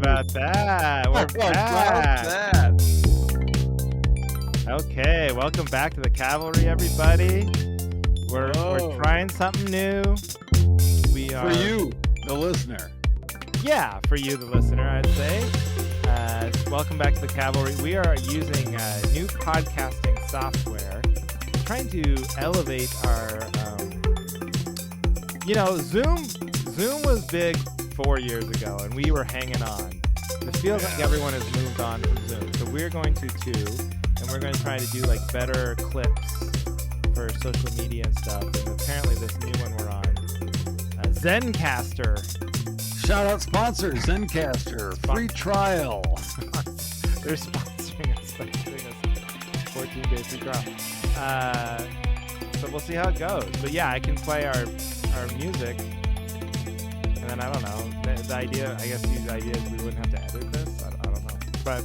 about that? We're How about back. that? Okay, welcome back to the Cavalry, everybody. We're Whoa. trying something new. We For are you, the listener. Yeah, for you, the listener, I'd say. Welcome back to the Cavalry. We are using new podcasting software, trying to elevate our. Zoom was big 4 years ago, and we were hanging on. It feels like everyone has moved on from Zoom, so we're going to too, and we're going to try to do like better clips for social media and stuff. And apparently, this new one we're on, Zencaster. Shout out sponsor, Zencaster. Free trial. They're sponsoring us by giving us 14-day free trial. So we'll see how it goes. But yeah, I can play our music. And then I don't know. The idea, I guess the idea is we wouldn't have to edit this. I don't know. But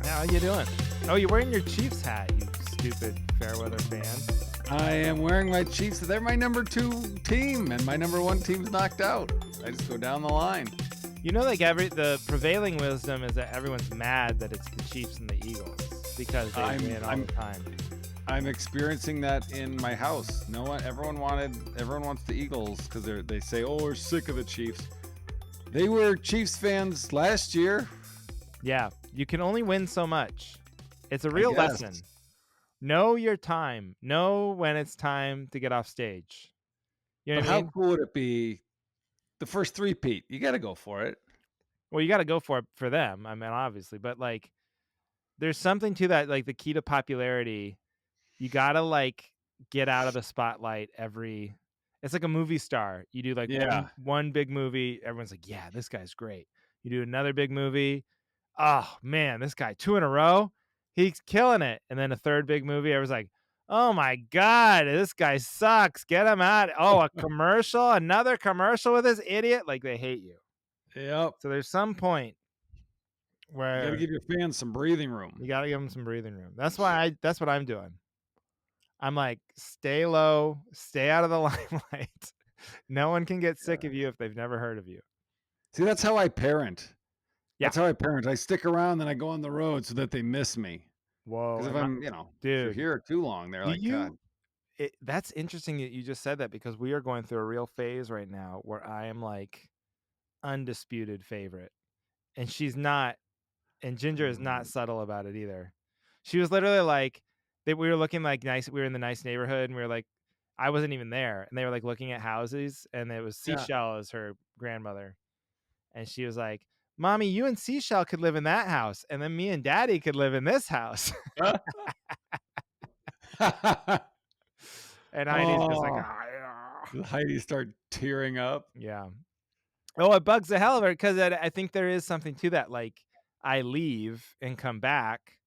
how you doing? Oh, you're wearing your Chiefs hat, you stupid Fairweather fan. I am wearing my Chiefs. They're my number 2 team, and my number 1 team's knocked out. I just go down the line. You know, like the prevailing wisdom is that everyone's mad that it's the Chiefs and the Eagles because they win all the time. I'm experiencing that in my house. Everyone wants the Eagles because they say, oh, we're sick of the Chiefs. They were Chiefs fans last year. Yeah, you can only win so much. It's a real lesson. Know your time. Know when it's time to get off stage. You know what I mean? How cool would it be? The first three-peat, you got to go for it. Well, you got to go for it for them. I mean, obviously, but like, there's something to that. Like the key to popularity, you got to like get out of the spotlight It's like a movie star. You do like one big movie, everyone's like, yeah, this guy's great. You do another big movie, oh man, this guy 2 in a row, he's killing it. And then a third big movie, everyone's like, oh my God, this guy sucks. Get him out. Oh, a commercial, another commercial with this idiot. Like they hate you. Yep. So there's some point where you got to give your fans some breathing room. You got to give them some breathing room. That's what I'm doing. I'm like, stay low, stay out of the limelight. No one can get sick of you if they've never heard of you. See, that's how I parent. Yeah. That's how I parent. I stick around, then I go on the road so that they miss me. Whoa. Because if I'm, if you're here too long, they're like, God. That's interesting that you just said that, because we are going through a real phase right now where I am like undisputed favorite. And she's not, and Ginger is not subtle about it either. She was literally like, we were looking like nice. We were in the nice neighborhood, and we were like, I wasn't even there, and they were like looking at houses, and it was Seashell as her grandmother, and she was like, "Mommy, you and Seashell could live in that house, and then me and Daddy could live in this house." And Heidi's just like, Heidi start tearing up. Yeah. Oh, it bugs the hell out of her, because I think there is something to that. Like, I leave and come back,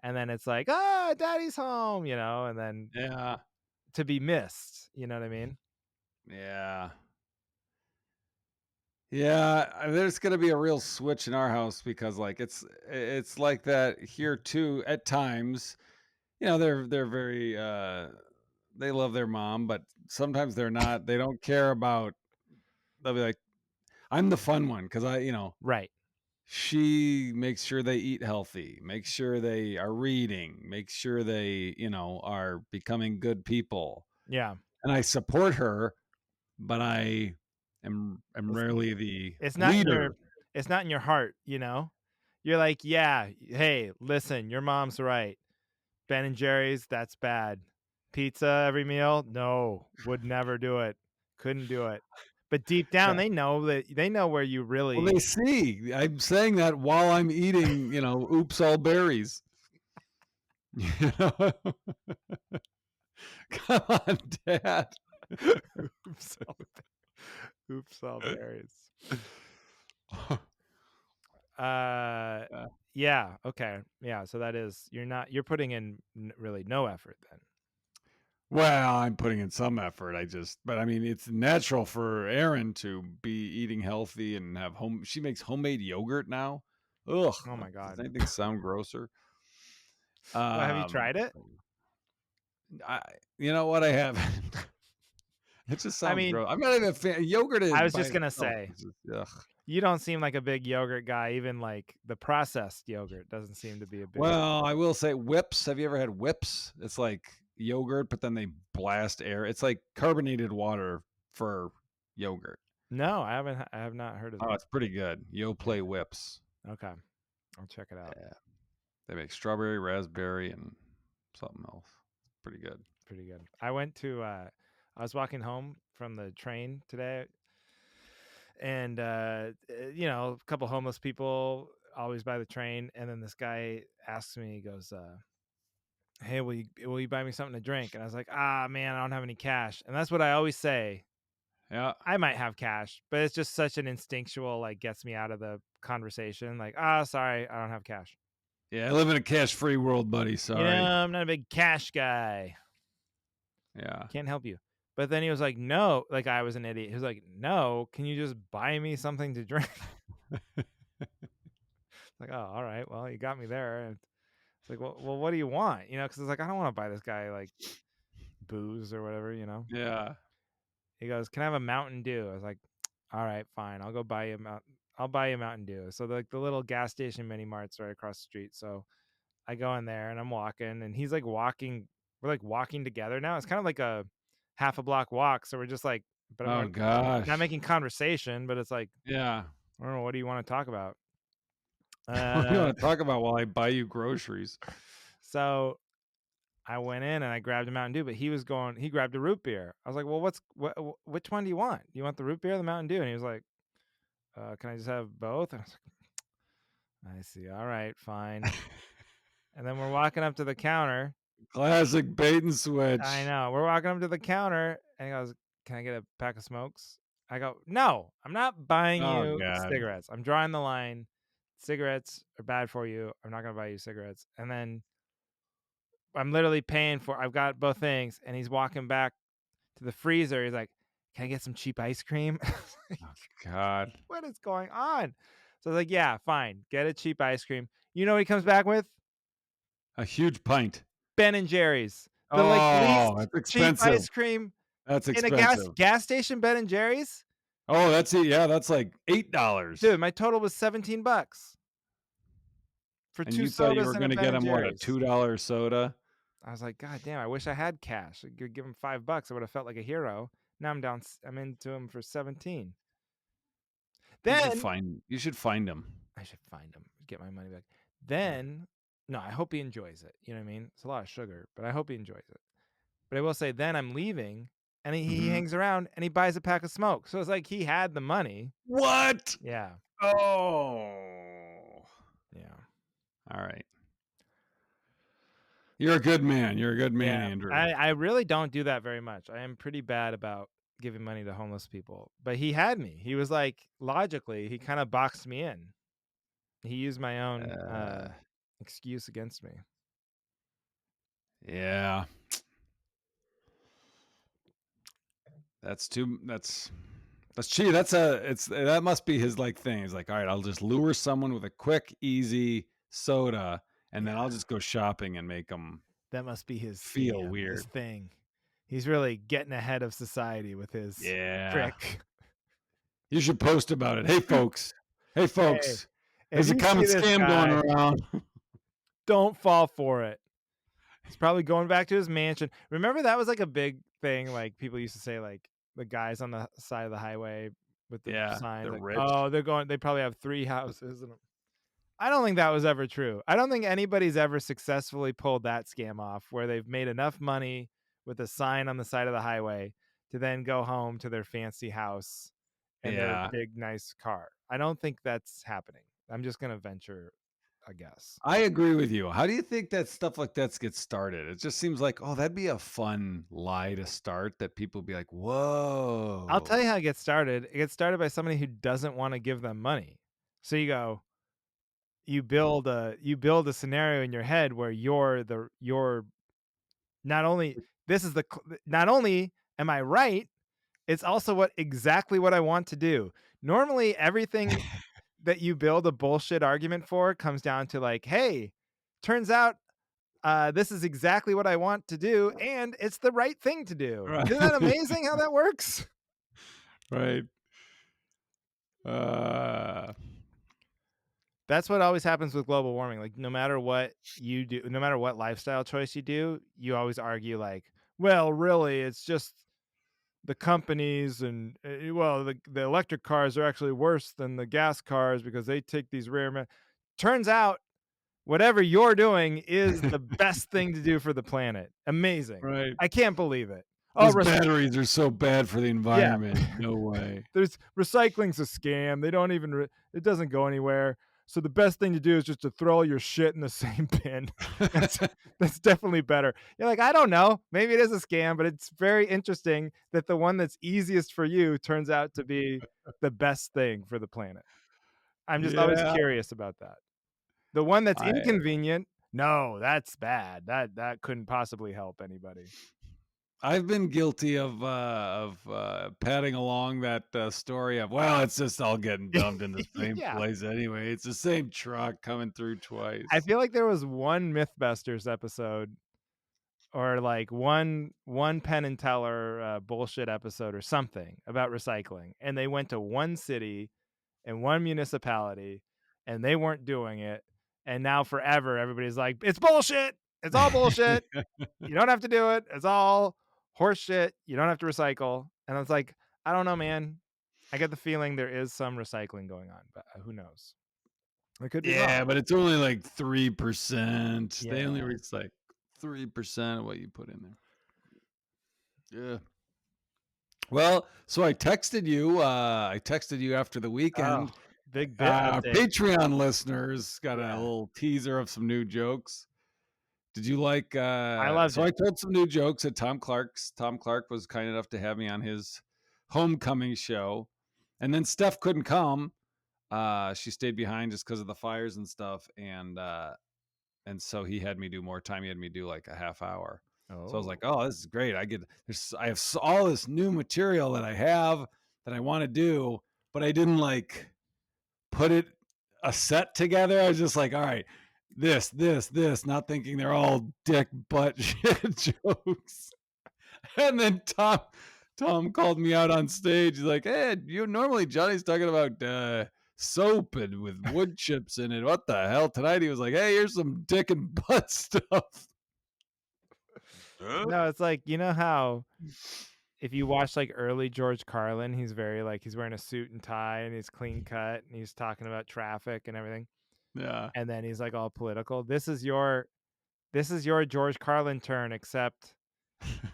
and then it's like, Daddy's home, and then to be missed, you know what I mean? Yeah. Yeah, there's going to be a real switch in our house, because like it's like that here too at times. They're very they love their mom, but sometimes they're not. They don't care about. They'll be like, I'm the fun one, because right. She makes sure they eat healthy, makes sure they are reading, makes sure they, are becoming good people. Yeah. And I support her, but I am rarely the leader. It's not in your heart, You're like, yeah, hey, listen, your mom's right. Ben and Jerry's, that's bad. Pizza every meal? No, would never do it. Couldn't do it. But deep down, they know where you really. Well, they see. I'm saying that while I'm eating, oops, all berries. Come on, Dad. Oops, all berries. Yeah. Okay. Yeah. So that is, you're putting in really no effort then. Well, I'm putting in some effort. But I mean, it's natural for Erin to be eating healthy and have she makes homemade yogurt now. Ugh. Oh my God. Does anything sound grosser? Well, have you tried it? You know what? I haven't. It just I sounds mean, gross. I'm not even a fan. Yogurt is I was by just gonna itself say, is just ugh. you don't seem like a big yogurt guy, even like the processed yogurt doesn't seem to be a big. Well, I will say whips. Have you ever had whips? It's like yogurt, but then they blast air. It's like carbonated water for yogurt. No, I have not heard of Oh, that. it's pretty good. Yoplait whips. Okay, I'll check it out. Yeah. They make strawberry, raspberry, and something else. Pretty good. Pretty good. I was walking home from the train today, and a couple homeless people always by the train, and then this guy asks me, he goes, "Hey, will you buy me something to drink?" And I was like, "Ah, man, I don't have any cash." And that's what I always say. Yeah. I might have cash, but it's just such an instinctual, like, gets me out of the conversation. Like, "Ah, sorry, I don't have cash." Yeah. I live in a cash free world, buddy. Sorry. I'm not a big cash guy. Yeah. Can't help you. But then he was like, "No," like I was an idiot. He was like, "No, can you just buy me something to drink?" Like, "Oh, all right. Well, you got me there." And it's like, "Well, what do you want?" Because it's like I don't want to buy this guy like booze or whatever. Yeah. He goes, "Can I have a Mountain Dew?" I was like, "All right, fine. I'll buy you a Mountain Dew." So like the little gas station mini mart's right across the street. So I go in there and I'm walking, and he's like walking. We're like walking together now. It's kind of like a half a block walk. So we're just like, but Oh we're not gosh. making conversation. But it's like, Yeah. I don't know. What do you want to talk about? What do you Uh, want to talk about while I buy you groceries? so I went in and I grabbed a Mountain Dew, but he grabbed a root beer. I was like, well, which one do you want? Do you want the root beer or the Mountain Dew? And he was like, can I just have both? And I was like, I see. All right, fine. And then we're walking up to the counter. Classic bait and I switch. know. We're walking up to the counter and he goes, can I get a pack of smokes? I go, no, I'm not buying Oh you god. cigarettes. I'm drawing the line. Cigarettes are bad for you. I'm not going to buy you cigarettes. And then I'm literally I've got both things. And he's walking back to the freezer. He's like, can I get some cheap ice cream? Oh god. What is going on? So I was like, yeah, fine. Get a cheap ice cream. You know what he comes back with? A huge pint. Ben and Jerry's. The like Oh, least that's cheap expensive. ice cream That's in a gas expensive. gas station, Ben and Jerry's. Oh, that's it. Yeah, that's like $8. Dude, my total was $17 for And two you thought you sodas were and a gonna Ben get and him what, a Jerry's. $2 soda? I was like, God damn, I wish I had cash. I could give him $5. I would have felt like a hero. Now I'm into him for 17. Then You should find him. I should find him, get my money back. Then, no, I hope he enjoys it. You know what I mean? It's a lot of sugar, but I hope he enjoys it. But I will say, then I'm leaving, and he Mhm. hangs around and he buys a pack of smoke. So it's like he had the money. What? Yeah, Oh. yeah, All right. You're a good man. You're a good man, yeah. Andrew. I really don't do that very much. I am pretty bad about giving money to homeless people. But he had me. He was like, logically, he kind of boxed me in. He used my own Uh, excuse against me. yeah. That's cheap. That must be his like thing. He's like, all right, I'll just lure someone with a quick, easy soda, and then Yeah. I'll just go shopping and make them That must be his feel scam, his weird. thing. He's really getting ahead of society with his Yeah. trick. You should post about it. Hey folks. Hey Hey, folks. if There's a you see common this scam going guy, around. don't fall for it. He's probably going back to his mansion. Remember that was like a big thing. Like people used to say, like the guys on the side of the highway with the Yeah, signs, they're like, rich. oh, they probably have 3 houses. And I don't think that was ever true. I don't think anybody's ever successfully pulled that scam off where they've made enough money with a sign on the side of the highway to then go home to their fancy house and their Yeah. big, nice car. I don't think that's happening. I'm just going to venture a guess. I agree with you. How do you think that stuff like that gets started? It just seems like, oh, that'd be a fun lie to start that people be like, I'll tell whoa. you how it gets started. It gets started by somebody who doesn't want to give them money. So you build a scenario in your head where you're not only not only am I right, it's also exactly what I want to do. Normally everything that you build a bullshit argument for comes down to like, hey, turns out This is exactly what I want to do, and it's the right thing to do. Right. Isn't that amazing how that works? Right. Uh, That's what always happens with global warming. Like, no matter what you do, no matter what lifestyle choice you do, you always argue like, well, really, it's just the companies and well, the electric cars are actually worse than the gas cars because they take these turns out whatever you're doing is the best thing to do for the planet. Amazing. right. I can't believe it. Oh, Those batteries are so bad for the yeah. environment. No way. There's recycling's a scam. They don't even it doesn't go anywhere. So the best thing to do is just to throw all your shit in the same bin. That's that's definitely better. You're like, I don't know. Maybe it is a scam, but it's very interesting that the one that's easiest for you turns out to be the best thing for the planet. I'm just always Yeah. curious about that. The one that's I inconvenient, no, that's bad. That couldn't possibly help anybody. I've been guilty of padding along that story of, well, it's just all getting dumped in the same Yeah. place anyway. It's the same truck coming through I twice. feel like there was one Mythbusters episode or like one Penn and Teller bullshit episode or something about recycling, and they went to one city and one municipality, and they weren't doing it, and now forever everybody's like, "It's bullshit. It's all bullshit. You don't have to do it. It's all horse shit. You don't have to recycle." And I was like, I don't know, man. I get the feeling there is some recycling going on, but who knows? I could be wrong. Yeah, but it's only like 3%. They only Yeah. recycle 3% of what you put in there. Yeah. Well, so I texted you after the Oh, weekend. big bit Our update. Patreon listeners got a Yeah. little teaser of some new jokes. Did you like I loved so I it. told some new jokes at Tom Clark's. Tom Clark was kind enough to have me on his homecoming show. And then Steph couldn't come. She stayed behind just because of the fires and stuff. And so he had me do more time. He had me do like a half hour. So I was like, Oh. "Oh, this is great! I have all this new material that I have that I want to do, but I didn't like put it a set together. I was just like, all right, this, not thinking they're all dick butt shit jokes." And then Tom called me out on stage. He's like, "Hey, you normally Johnny's talking about soap and with wood chips in it. What the hell?" Tonight he was like, "Hey, here's some dick and butt stuff." Huh? No, it's like, you know how if you watch like early George Carlin, he's very like he's wearing a suit and tie and he's clean cut and he's talking about traffic and everything. Yeah. And then he's like all political. This is your George Carlin turn, except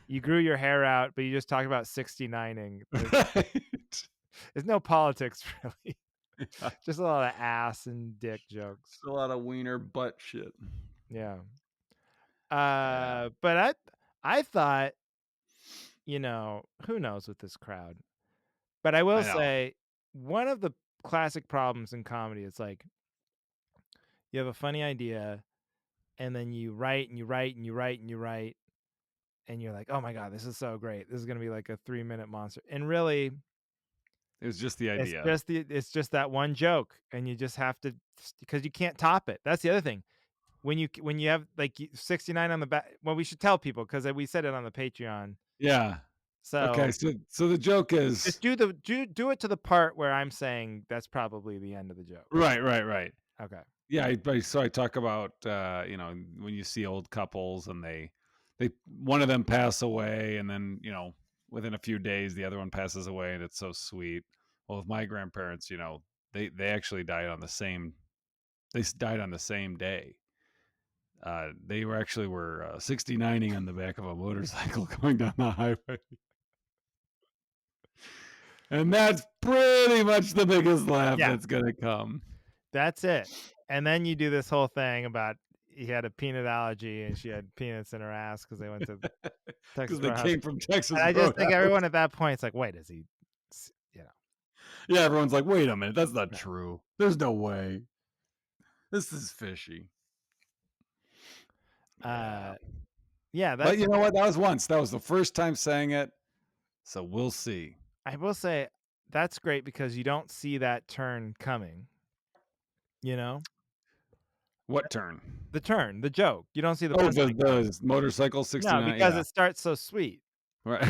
you grew your hair out, but you just talk about 69ing. Right. There's no politics really. Yeah. Just a lot of ass and dick jokes. Just a lot of wiener butt shit. Yeah. Yeah. But I thought, who knows with this crowd. But I will I know. say one of the classic problems in comedy is like you have a funny idea and then you write and you write and you write and you write and you're like, "Oh my god, this is so great. This is going to be like a 3-minute monster." And really, It was just the it's idea. just that one joke and you just have to because you can't top it. That's the other thing. When you have like 69 on the back, well, we should tell people because we said it on the Patreon. Yeah. Okay, So so the joke is just do it to the part where I'm saying that's probably the end of the joke. right. Okay. Yeah, so I talk about when you see old couples and they one of them pass away and then, within a few days the other one passes away and it's so sweet. Well, with my grandparents, they actually died on the same died on the same day. They were 69ing on the back of a motorcycle going down the highway. And that's pretty much the biggest laugh Yeah, that's gonna come. that's it. And then you do this whole thing about he had a peanut allergy and she had peanuts in her ass because they went to Texas Because they Roadhouse. came from Texas And I just think Roadhouse. everyone at that point is like, wait, is he, s- you know, Yeah, everyone's like, "Wait a minute, that's not no. true. There's no way. This is fishy." Yeah. Uh, yeah, But that's. you know what? That was once. That was the first time saying it, so we'll see. I will say that's great because you don't see that turn coming. You know, What turn? The turn, the joke. You don't see the Oh, the punchline coming. the motorcycle No, 69, because yeah. it starts so sweet. Right.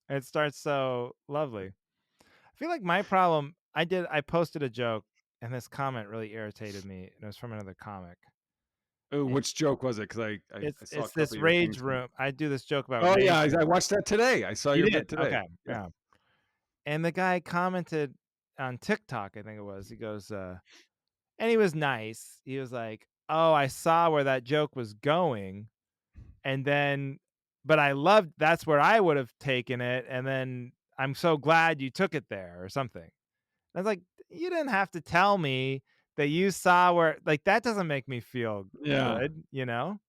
It starts so lovely. I feel like my problem I posted a joke and this comment really irritated me, and it was from another comic. Ooh, And which joke was it? 'Cause I saw a it's couple this of your rage things and room. I do this joke about oh, yeah, rage I rooms. watched that today. I saw You your did? bit today. Okay, Yeah. yeah. And the guy commented on TikTok, I think it was. He goes, and he was nice. He was like, "Oh, I saw where that joke was going, and then but I loved that's where I would have taken it, and then I'm so glad you took it there," or something. I was like, "You didn't have to tell me that you saw where," like, that doesn't make me feel Yeah. good, you know?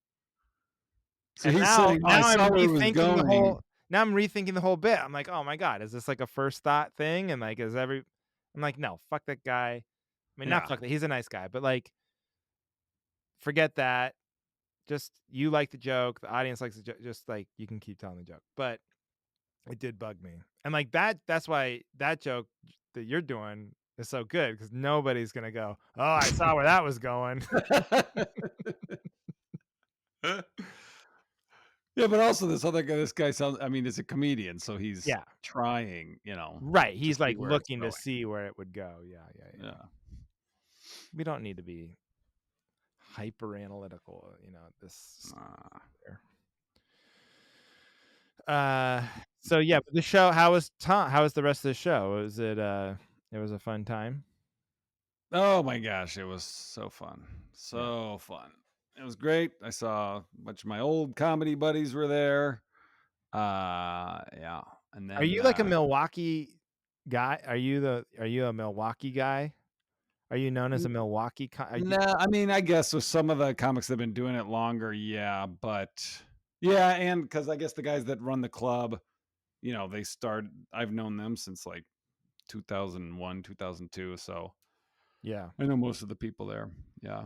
So And he's saying, "Oh, I saw where it was going." I'm rethinking the whole bit. I'm like, "Oh my god, is this like a first thought thing?" And like, is every I'm like, "No, fuck that guy." I mean, not Yeah. fuck that, he's a nice guy, but like, forget that. Just you like the joke, the audience likes the joke, just like you can keep telling the joke. But it did bug me. And like that's why that joke that you're doing is so good because nobody's gonna go, "Oh, I saw where that was going." Yeah, but also this guy sounds I mean, he's a comedian, so he's Yeah. trying, Right. to He's see like where it's looking to going. see where it would go. Yeah, yeah, yeah. Yeah. We don't need to be hyper analytical, at this Nah. here. Uh so yeah, but the show, how was the rest of the show? Was it it was a fun time? Oh my gosh, it was so fun. Yeah. So fun. It was great. I saw a bunch of my old comedy buddies were there. Yeah. And Are then you like a Milwaukee guy? Are you a Milwaukee guy? Are you known as a Milwaukee are you no, I mean, I guess with some of the comics that have been doing it longer, yeah, but yeah, and because I guess the guys that run the club, they started I've known them since like 2001, 2002, so Yeah. I know most of the people there. Yeah.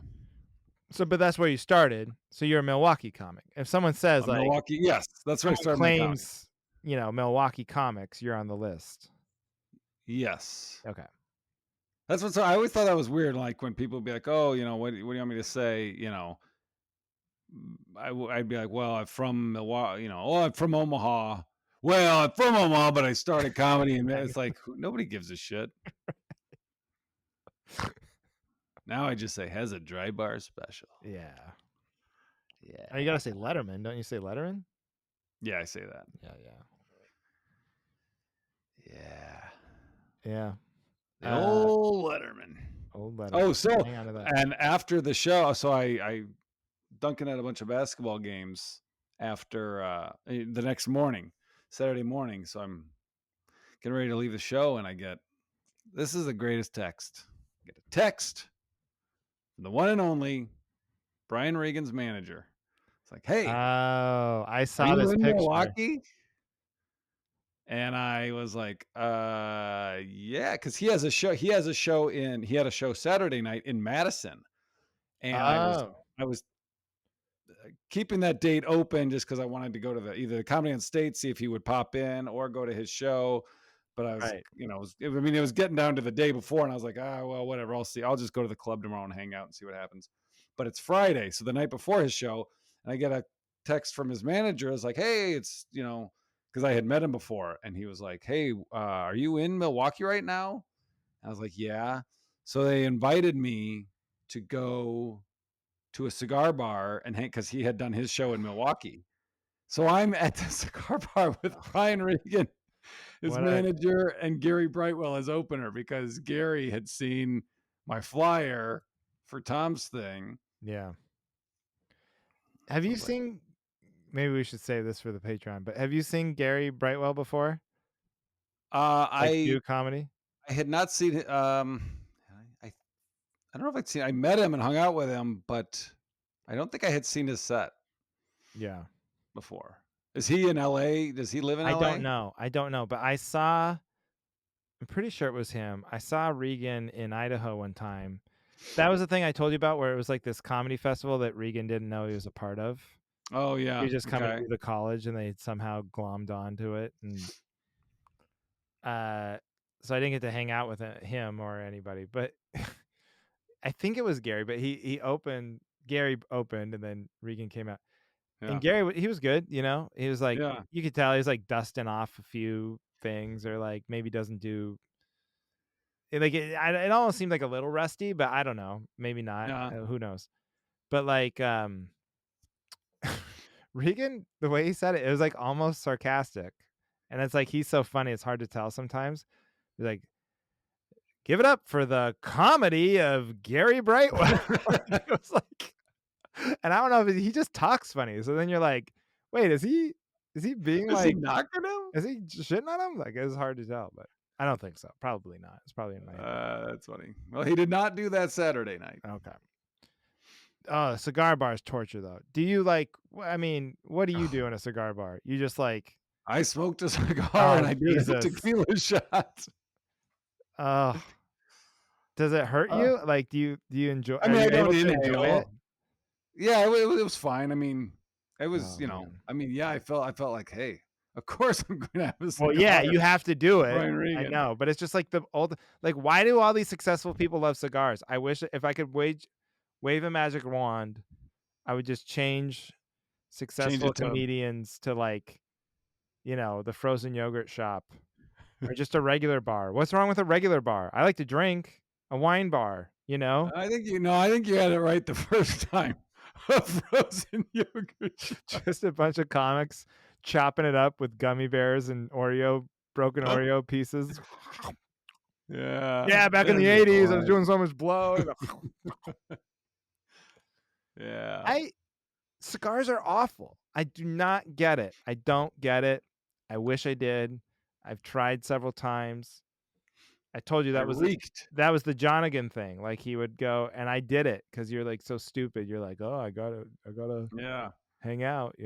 So but that's where you started. So you're a Milwaukee comic. If someone says like Milwaukee, yes, that's where I someone started my comedy. claims, Milwaukee comics, you're on the list. Yes. Okay. That's what so I always thought that was weird, like, when people be like, "Oh, what do you want me to say?" I'd be like, "Well, I'm from Milwaukee," "Oh, I'm from Omaha." "Well, I'm from Omaha, but I started comedy," and I know. it's like, nobody gives a shit. Now I just say, "Has a dry bar special." Yeah. Oh, you Yeah. gotta say Letterman. Don't you say Letterman? Yeah, I say that. Yeah, yeah. Yeah. Yeah. The Uh, old Letterman. old Letterman. Oh, so Hang on to that. and after the show, so I Duncan had a bunch of basketball games after the next morning, Saturday morning. So I'm getting ready to leave the show, and I get this is the greatest text. I get a text from the one and only Brian Regan's manager. It's like, "Hey, Oh, I are saw you this in picture. Milwaukee?" And I was like, yeah, because he has a show. He had a show Saturday night in Madison, and Oh, I was keeping that date open just because I wanted to go to either the Comedy on State, see if he would pop in, or go to his show. But I was, right. I mean, it was getting down to the day before, and I was like, well, whatever. I'll see. I'll just go to the club tomorrow and hang out and see what happens. But it's Friday, so the night before his show, and I get a text from his manager. It's like, hey, it's because I had met him before, and he was like, hey, are you in Milwaukee right now? I was like, yeah. So they invited me to go to a cigar bar and hang because he had done his show in Milwaukee. So I'm at the cigar bar with Oh, Brian Regan, his what a manager, and Gary Brightwell as opener because Gary had seen my flyer for Tom's thing. yeah. Have So I you was like, seen maybe we should save this for the Patreon, but have you seen Gary Brightwell before? uh, Like, I do comedy? I had not seen I I don't know if I'd seen I met him and hung out with him, but I don't think I had seen his set Yeah. before. Is he in LA? Does he live in LA? I don't know, but I'm pretty sure it was him. I saw Regan in Idaho one time. That was the thing I told you about where it was like this comedy festival that Regan didn't know he was a part of. Oh He yeah. was just coming Okay. through the college and they somehow glommed onto it, and uh so I didn't get to hang out with him or anybody, but I think it was Gary, but he opened Gary opened, and then Regan came out. And Yeah. Gary, he was good, you know? He was like Yeah. you could tell he was, like, dusting off a few things or, like, maybe doesn't do it almost seemed like a little rusty, but I don't know, maybe not, Yeah. who knows? But, like, Regan, the way he said it, it was, like, almost sarcastic, and it's like, he's so funny, it's hard to tell sometimes. He's like, "Give it up for the comedy of Gary Brightwell." Like, it was like and I don't know if he just talks funny, so then you're like, "Wait, is he being Is he like knocking him? is he shitting on him?" Like, it's hard to tell, but I don't think so, probably not, it's probably in my head. That's funny. Well, he did not do that Saturday night. Okay. Oh, cigar bar is torture, though. Do you like I mean, what do you do in a cigar bar? You just like I smoked a cigar oh, and I did a Jesus. tequila shot. Oh, does it hurt Uh, you? Like, do you enjoy I are mean, I you don't able to enjoy it? inhale. Yeah, it was fine. I mean, it was, Oh, man. I mean, yeah, I felt like, hey, of course I'm going to have a Well, yeah, cigar you have to do with it. Brian I Regan. know, but it's just like the old like, why do all these successful people love cigars? I wish if I could wave a magic wand, I would just change Change successful it to comedians to, like, the frozen yogurt shop or just a regular bar. What's wrong with a regular bar? I like to drink. A wine bar, you know? I think you had it right the first time. A frozen yogurt shot. Just a bunch of comics chopping it up with gummy bears and broken Oreo pieces. Yeah, Yeah, back in that'd the be '80s, I was fun. doing so much blow. Yeah. I cigars are awful. I do not get it. I don't get it. I wish I did. I've tried several times. I told you I reeked. that was the Jonigan thing. Like he would go and I did it because you're like so stupid. You're like, oh, I gotta Yeah. hang out.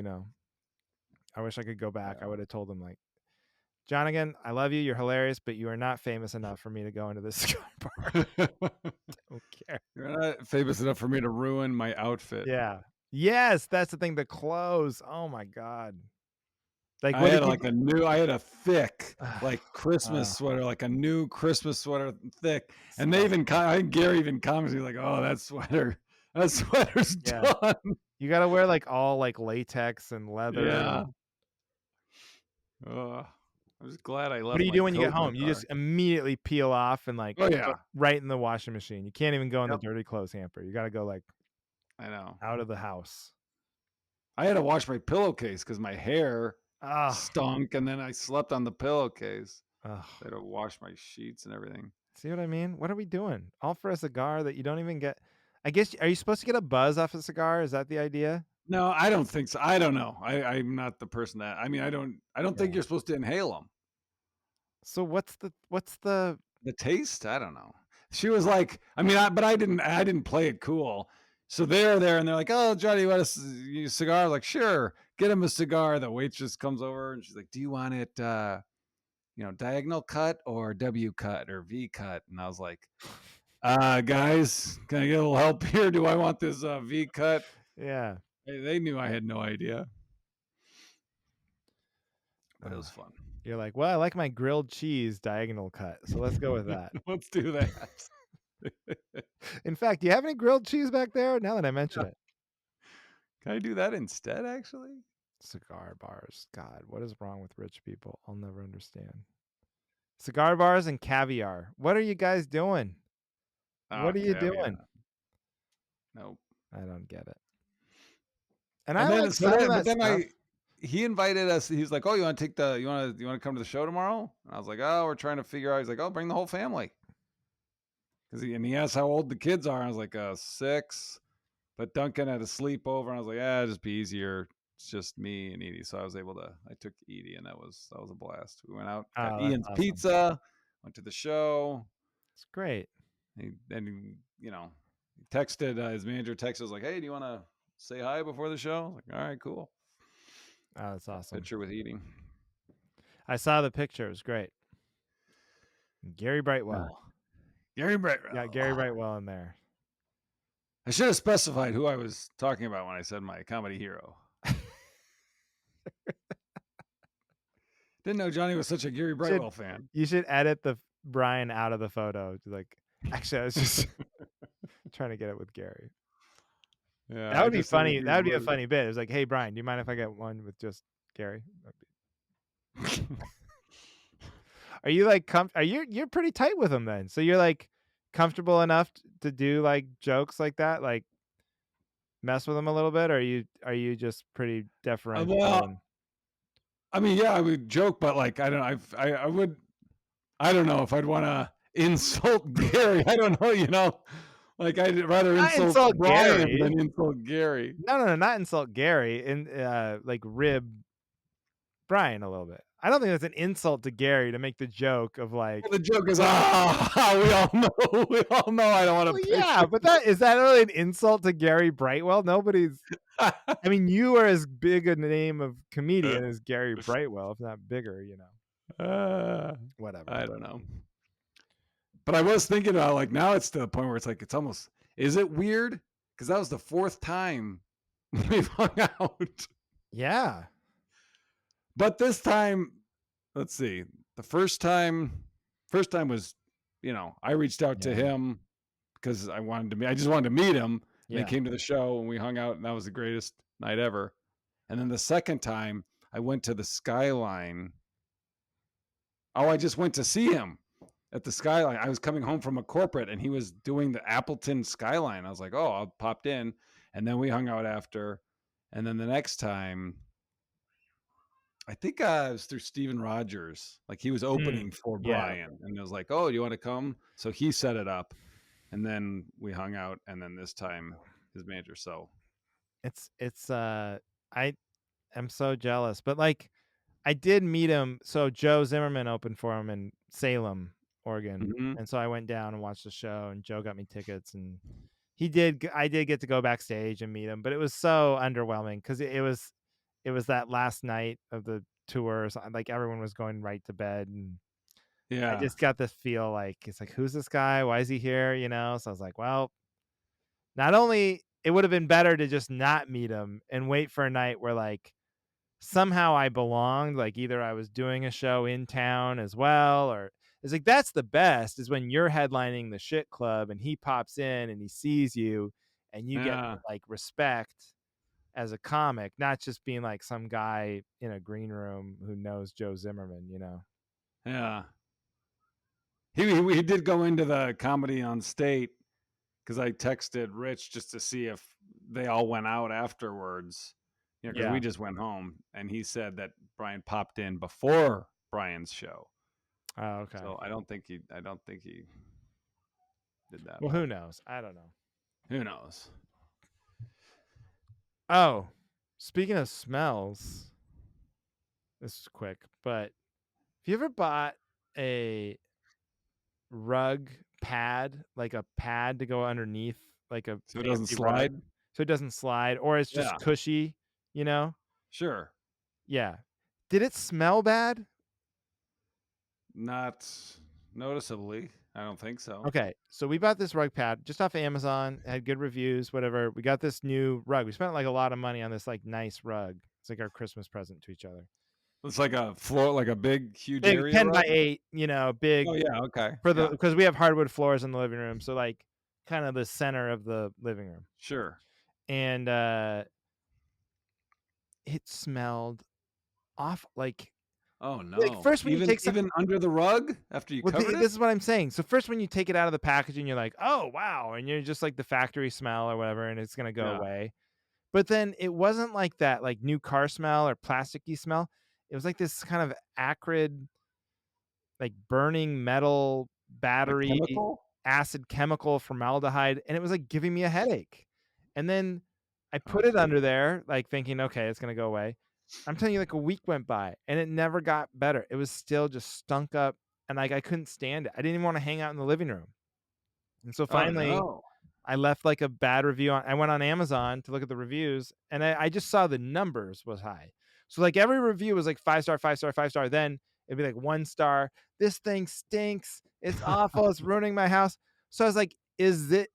I wish I could go back. I Yeah. would have told him like, Jonigan, I love you. You're hilarious, but you are not famous enough for me to go into this cigar bar. Don't care. You're not famous enough for me to ruin my outfit. Yeah. Yes, that's the thing. The clothes. Oh my god. Like, I what had did you? like I had a thick, like Christmas Uh, sweater, like a new Christmas sweater, thick. And they so even, I think Gary even commented, like, "Oh, that sweater's yeah. done." You gotta wear like all like latex and leather. Yeah. And Ugh. I'm just glad I what do left you my do when you get coat in the home? You car. just immediately peel off and like Oh put yeah. right in the washing machine. You can't even go in the Yep. dirty clothes hamper. You gotta go like I know. out of the house. I had to wash my pillowcase because my hair Ah, stunk, and then I slept on the pillowcase. ugh. I had to wash my sheets and everything. See what I mean? What are we doing? All for a cigar that you don't even get. I guess are you supposed to get a buzz off a cigar? Is that the idea? No, I don't think so. I don't know. I'm not the person that. I mean, I don't think Yeah. you're supposed to inhale them. So what's the The taste, I don't know. She was like, I mean, but I didn't play it cool. So they're there and they're like, "Oh, Johnny, you want a cigar?" I was like, "Sure, get him a cigar." The waitress comes over and she's like, "Do you want it, diagonal cut or W cut or V cut?" And I was like, guys, can I get a little help here? Do I want this V cut?" yeah. They knew I had no idea, but it Uh, was fun. you're like, well, I like my grilled cheese diagonal cut, so let's go with that. Let's do that. In fact, do you have any grilled cheese back there? Now that I mention Yeah. it. Can I do that instead, actually? Cigar bars. God, what is wrong with rich people? I'll never understand. Cigar bars and caviar. What are you guys doing? Oh, What are you caviar. doing? Nope. I don't get it. And I And then like so some of then but that then stuff. he invited us. He's like, "Oh, you wanna come to the show tomorrow?" And I was like, "Oh, we're trying to figure out." He's like, "Oh, bring the whole family." Because he asked how old the kids are. I was like, 6. But Duncan had a sleepover, and I was like, "Ah, it'd just be easier. It's just me and Edie." So I took Edie, and that was a blast. We went out, got Oh, that's Ian's awesome. pizza, went to the show. It's great. He texted, his manager texted us like, "Hey, do you want to say hi before the show?" I was like, "All right, cool." Oh, that's awesome. Picture with Edie. I saw the picture. It was great. Gary Yeah. Brightwell. Gary Got Gary Brightwell. Brightwell in there. I should have specified who I was talking about when I said my comedy hero. Didn't know Johnny was such a Gary Should Brightwell fan. you should edit the Brian out of the photo. Like, actually, I was just trying to get it with Gary. Yeah, That I would be just think funny. he That would be a would. funny bit. It's like, "Hey, Brian, do you mind if I get one with just Gary?" Are you like are you're pretty tight with him then? So you're like comfortable enough to do like jokes like that, like mess with him a little bit, or are you just pretty deferential Well, and I mean, yeah, I would joke, but like, I don't know, I would, I don't know if I'd wanna insult Gary. I don't know, like, I'd rather not insult insult Brian Gary. than insult Gary. No, no, no, not insult Gary and like rib Brian a little bit. I don't think that's an insult to Gary to make the joke of like, Well, the joke is, we all know, we all know I don't wanna well, piss yeah, you. but that is that really an insult to Gary Brightwell? Nobody's. I mean, you are as big a name of comedian as Gary Brightwell, if not bigger. Uh, Whatever. I don't know. But I was thinking about, like, now it's to the point where it's like, it's almost, is it weird? Because that was the 4th time we've hung out. Yeah, But this time, let's see. The first time was, I reached out to yeah, him because I just wanted to meet him, and he yeah. came to the show and we hung out, and that was the greatest night ever. And then the second time, I went to the Skyline. Oh, I just went to see him at the Skyline. I was coming home from a corporate and he was doing the Appleton Skyline. I was like, "Oh, I popped in." And then we hung out after. And then the next time, I think it was through Steven Rogers. Like, he was Mm, opening for yeah. Brian, and it was like, "Oh, you want to come?" So he set it up, and then we hung out. And then this time, his manager. So, It's I am so jealous, but like I did meet him. So Joe Zimmerman opened for him in Salem, Oregon, mhm. and so I went down and watched the show, and Joe got me tickets, and I did get to go backstage and meet him, but it was so underwhelming because it was that last night of the tour, so like everyone was going right to bed, and I Yeah, just got this feel like it's like, who's this guy? Why is he here? So I was like, well, not only it would have been better to just not meet him and wait for a night where like somehow I belonged, like either I was doing a show in town as well, or it's like that's the best is when you're headlining the shit club and he pops in and he sees you and you get yeah, like respect as a comic, not just being like some guy in a green room who knows Joe Zimmerman. yeah. He did go into the Comedy on State because I texted Rich just to see if they all went out afterwards. Because Yeah. we just went home, and he said that Brian popped in before Brian's show. Oh, okay. So I don't think he did that, Well, but who knows? I don't know. who knows? Oh, speaking of smells, this is quick, but have you ever bought a rug pad, like a pad to go underneath like a So it doesn't fancy rug slide. so it doesn't slide or it's just Yeah, cushy, you know? sure. Yeah. Did it smell bad? Not noticeably. I don't think so. Okay, so we bought this rug pad just off Amazon, had good reviews, whatever. We got this new rug. We spent like a lot of money on this like nice rug. It's like our Christmas present to each other. It's like a floor, like a big, huge Big area 10 by rug. 8, big Oh yeah, okay, for the yeah, because we have hardwood floors in the living room, so like kind of the center of the living room. sure. And it smelled off Oh like no, first when you take some even under the rug after you well, covered it. this is what I'm saying. So first when you take it out of the packaging, you're like, "Oh, wow," and you're just like the factory smell or whatever, and it's gonna go Yeah, away. But then it wasn't like that, like new car smell or plasticky smell. It was like this kind of acrid, like burning metal, like battery, chemical. acid chemical formaldehyde, and it was like giving me a headache. And then I Oh put it under geez. there, like thinking, okay, it's gonna go away. I'm telling you, like a week went by and it never got better. It was still just stunk up and like I couldn't stand it. I didn't even want to hang out in the living room. And so Oh finally no. I left like a bad review on I went on Amazon to look at the reviews and I just saw the numbers was high. So like every review was like 5 star, 5 star, 5 star. Then it'd be like 1 star. This thing stinks. It's awful. It's ruining my house. So I was like, is it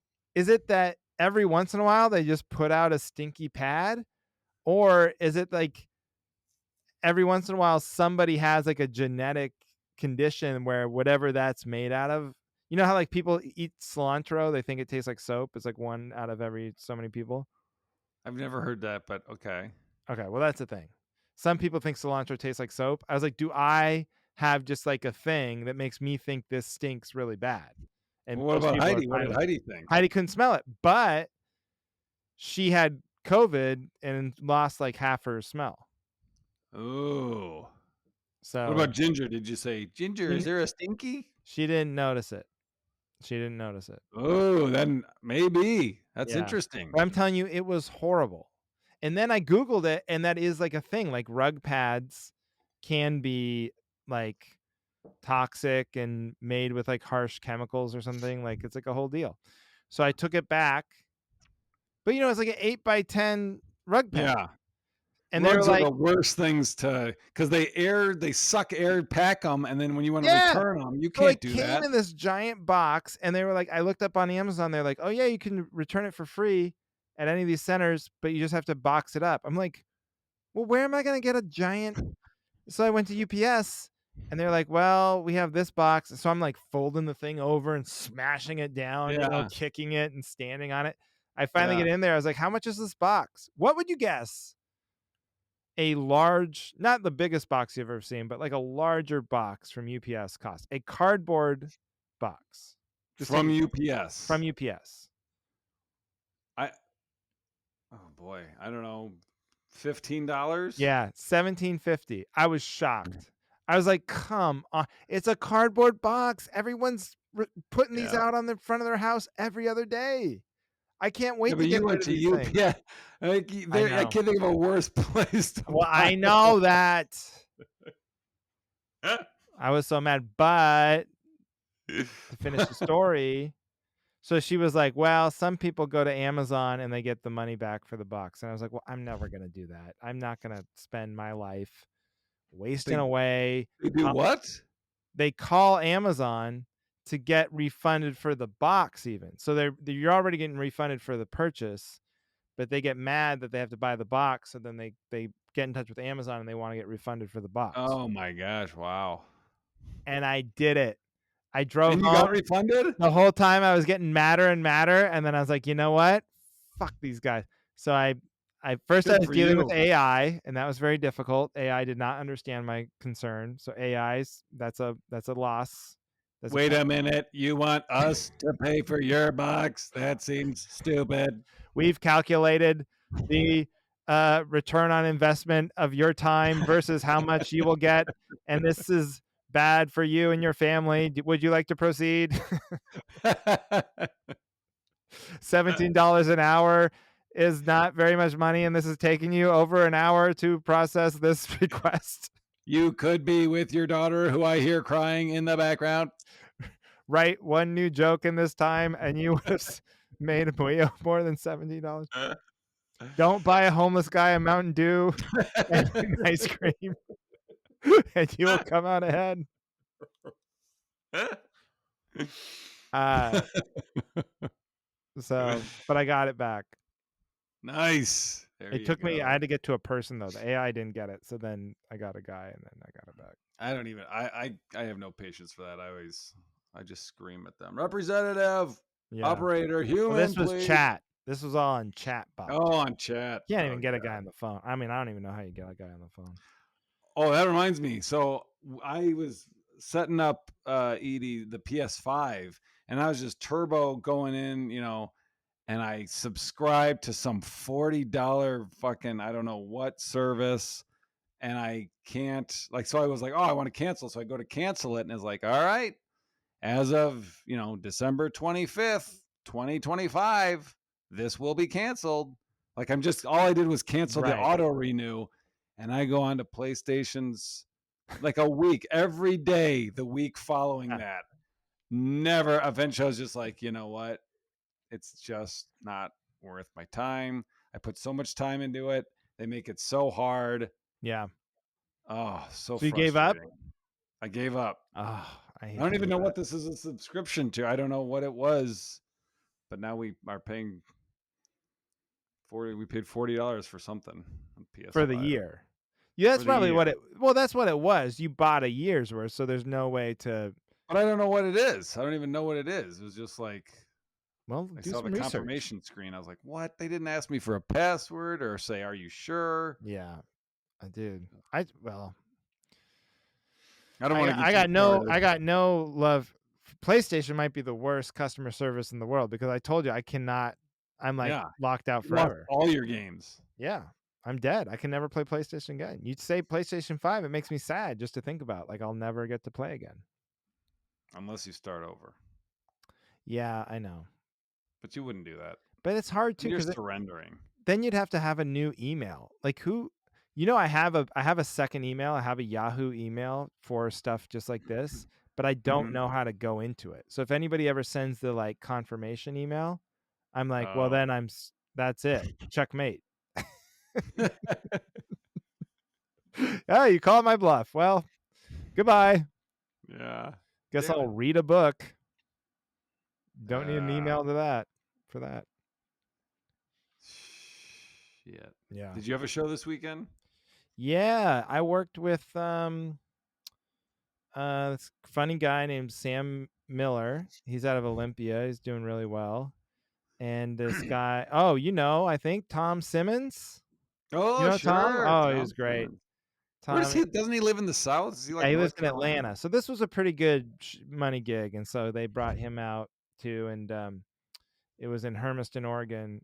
that every once in a while they just put out a stinky pad? Or is it like every once in a while somebody has like a genetic condition where whatever that's made out of, You know how, like, people eat cilantro, they think it tastes like soap? It's, like, 1 out of every so many people. I've never heard that, but okay. Okay, well, that's the thing. Some people think cilantro tastes like soap. I was like, "Do I have just, like, a thing that makes me think this stinks really bad?" And Well, what most about people are Heidi? What fine did with it. Heidi think? Heidi couldn't smell it, but she had COVID and lost, like, half her smell. Ooh. What So, about Ginger? Did you say, "Ginger, is she there a stinky?" she didn't notice it. She didn't notice it. Oh, then maybe. That's Yeah. interesting. But I'm telling you, it was horrible. And then I Googled it, and that is, like, a thing, like, rug pads can be, like, toxic and made with, like, harsh chemicals or something, like, it's, like, a whole deal. So I took it back, but, it's like an 8 by 10 rug pad, Yeah. and they were Rugs are like, the worst things to, because they suck air, pack them, and then when you wanna "Yeah." return them, you So can't it do came that. in this giant box, and they were like, I looked up on Amazon, they're like, "Oh, yeah, you can return it for free at any of these centers, but you just have to box it up." I'm like, "Well, where am I gonna get a giant?" So I went to UPS, and they're like, "Well, we have this box." So I'm, like, folding the thing over and smashing it down, Yeah, kicking it and standing on it. I finally get yeah. in there, I was like, "How much is this box?" What would you guess a large, not the biggest box you've ever seen, but, like, a larger box from UPS cost? A cardboard box. Just take From it from UPS. UPS. I Oh boy, I don't know, $15? Yeah, 17.50. I was shocked. I was like, "Come on." It's a cardboard box. Everyone's putting these Yeah. out on the front of their house every other day. I can't Yeah, wait but to get you rid went of to these things. UPS. Like, I I know. can't think of a worse place to Well, buy I a know that. I was so mad, but to finish the story, so she was like, "Well, some people go to Amazon and they get the money back for the box." And I was like, "Well, I'm never gonna do that. I'm not gonna spend my life wasting They away." they do what? They call Amazon to get refunded for the box even. So you're already getting refunded for the purchase, but they get mad that they have to buy the box, so then they get in touch with Amazon and they wanna get refunded for the box. Oh my gosh, wow. And I did it. I drove And you got home. refunded? The whole time I was getting madder and madder, and then I was like, "You know what? Fuck these guys." So I first I Good was for dealing with you. AI, and that was very difficult. AI did not understand my concern. So AI's that's a loss. That's a Wait a minute, you want us to pay for your box? That seems stupid. We've calculated the, return on investment of your time versus how much you will get, and this is bad for you and your family. D Would you like to proceed? $17 an hour is not very much money, and this is taking you over an hour to process this request. You could be with your daughter, who I hear crying in the background. Write 1 new joke in this time, and you would have made way more than $17. Don't buy a homeless guy a Mountain Dew and an ice cream, and you will come out ahead. Uh, but I got it back. Nice. There It you took me I go. had to get to a person though. The AI didn't get it, so then I got a guy and then I got it back. I don't even I have no patience for that. I just scream at them. Representative, Yeah. operator, Well, human, this was please. chat. This was all on chat box. Oh, on chat. Can't Oh even get a god. guy on the phone. I mean, I don't even know how you get a guy on the phone. Oh, that reminds me. So I was setting up Edie the PS5, and I was just turbo going in, and I subscribed to some $40 fucking I don't know what service, and I can't, like, so I was like, oh, I want to cancel. So I go to cancel it, and it's like, all right, as of December 25th, 2025, this will be canceled. Like, I'm just, all I did was cancel the Right. auto renew, and I go on to PlayStation's like a week every day the week following Huh. that. Never, eventually I was just like, you know what, it's just not worth my time. I put so much time into it, they make it so hard. Yeah. Oh, so So you gave up? frustrating. I gave up. Oh, I I hate don't to even hear know that. what this is a subscription to. I don't know what it was, but now we are paying 40. We paid $40 for something on For the PS5 year. Yeah, for that's the probably year. what it well, that's what it was. You bought a year's worth, so there's no way to. But I don't know what it is. I don't even know what it is. It was just like Well, I do saw the some research. confirmation screen. I was like, "What? They didn't ask me for a password or say, 'Are you sure?'" Yeah, I did. I well, I don't wanna get I too got no started. I got no love. PlayStation might be the worst customer service in the world because I told you I cannot. I'm like Yeah. locked out You lost forever. all your games Yeah, I'm dead. I can never play PlayStation again. You'd say PlayStation 5, it makes me sad just to think about, like, I'll never get to play again. unless you start over. Yeah, I know. But you wouldn't do that. But it's hard too You're because surrendering. then you'd have to have a new email. Like, who I have a second email. I have a Yahoo email for stuff just like this, but I don't Mhm. know how to go into it. So if anybody ever sends the, like, confirmation email, I'm like, "Well, Oh. then that's it. Checkmate." "Oh, you called my bluff. Well, goodbye. Yeah. Guess Damn I'll it. read a book." Don't need an Uh, email to that for that. shit. Yeah. Did you have a show this weekend? Yeah, I worked with, this funny guy named Sam Miller. He's out of Olympia. He's doing really well. And this guy, oh, I think Tom Simmons? You Oh, know Tom? sure. Oh, he was Tom great. Simmons. Where does Tom, he doesn't he live in the South? Is he yeah, like he lives North in Carolina? Atlanta. So this was a pretty good money gig, and so they brought him out too, and it was in Hermiston, Oregon.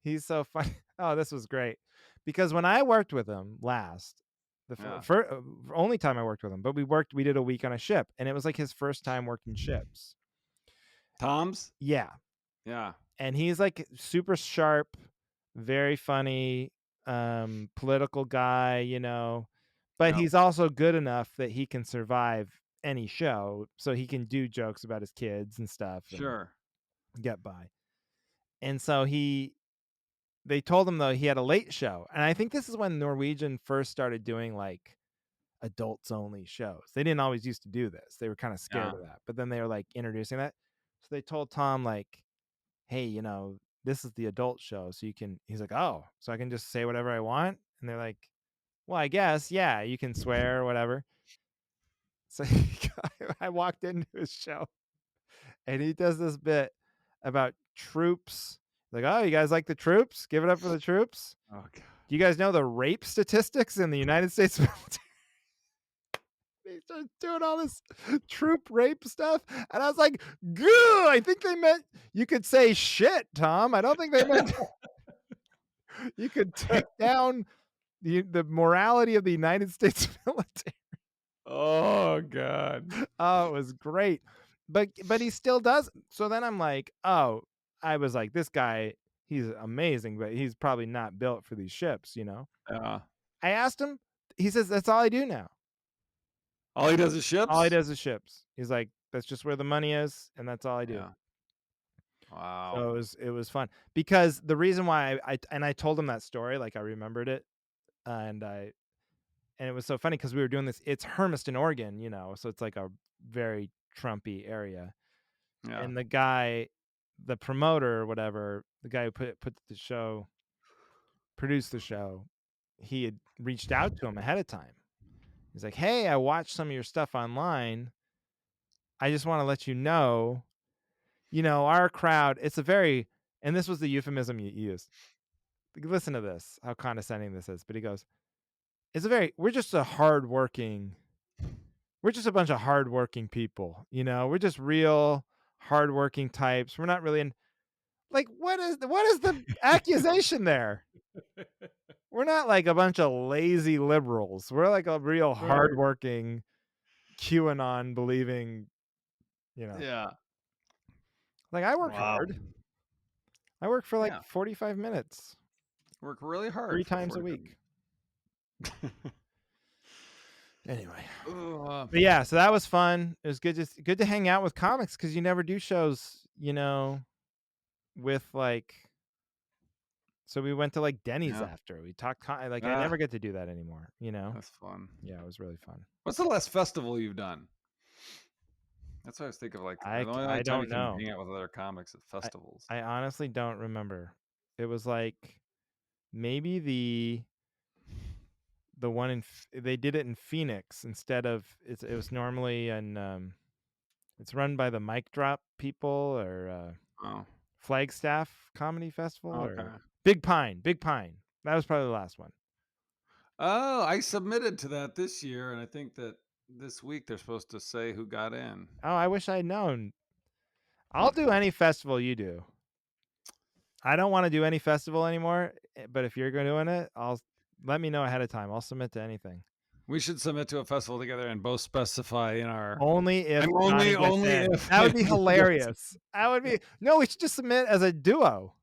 He's so funny. Oh, this was great because when I worked with him last, the Yeah. only time I worked with him, but we did a week on a ship, and it was like his first time working ships. Tom's? Yeah, Yeah. and he's like super sharp, very funny, political guy, but Yep. he's also good enough that he can survive any show, so he can do jokes about his kids and stuff and Sure. get by. And so they told him though he had a late show, and I think this is when Norwegian first started doing like adults only shows. They didn't always used to do this. They were kind of scared Yeah. of that, but then they were like introducing that. So they told Tom like, "Hey, this is the adult show, so you can." He's like, "Oh, so I can just say whatever I want?" And they're like, "Well, I guess, yeah, you can swear or whatever." So I walked into his show, and he does this bit about troops. Like, "Oh, you guys like the troops? Give it up for the troops." Oh god. Do you guys know the rape statistics in the United States military? He starts doing all this troop rape stuff, and I was like, "Goo!" I think they meant you could say shit, Tom. I don't think they meant you could take down the morality of the United States military. Oh god. Oh, it was great, but he still does. So then I'm like, oh, I was like, this guy, he's amazing, but he's probably not built for these ships. Yeah. I asked him. He says that's all I do now. All he does is All he ships? does is ships. He's like, that's just where the money is, and that's all I do. Yeah. Wow. So it was fun because the reason why I told him that story, like I remembered it, and it was so funny because we were doing this. It's Hermiston, Oregon, so it's like a very Trumpy area, Yeah. and the guy, the promoter or whatever, the guy who produced the show, he had reached out to him ahead of time. He's like, "Hey, I watched some of your stuff online. I just want to let you know, our crowd, it's a very," and this was the euphemism you used. Listen to this, how condescending this is. But he goes, we're just we're just a bunch of hardworking people. We're just real hardworking types. We're not really like, what is the accusation there? We're not like a bunch of lazy liberals. We're like a real Right. hardworking QAnon believing, you know. Yeah. Like I work Wow. hard. I work for like Yeah. 45 minutes, Work really three hard for times a 45 week. minutes. Anyway. Uh, But yeah, so that was fun. It was good to hang out with comics because you never do shows, with like. So we went to like Denny's yeah. after. We talked like I Ah, never get to do that anymore. that's fun. Yeah, it was really fun. What's the last festival you've done? That's what I was thinking of, like, the only I time you don't can know. hang out with other comics at I festivals. I honestly don't remember. It was like maybe the one in they did it in Phoenix instead of it was normally in it's run by the Mic Drop people or Oh, Flagstaff Comedy Festival or okay. Big Pine, Big Pine. That was probably the last one. Oh, I submitted to that this year, and I think that this week they're supposed to say who got in. Oh, I wish I'd known. I'll do any festival you do. I don't wanna do any festival anymore, but if you're doing it, I'll let me know ahead of time. I'll submit to anything. We should submit to a festival together and both specify in our Only if I'm Johnny gets only in. if That I would be yes. hilarious. That would be no, we should just submit as a duo.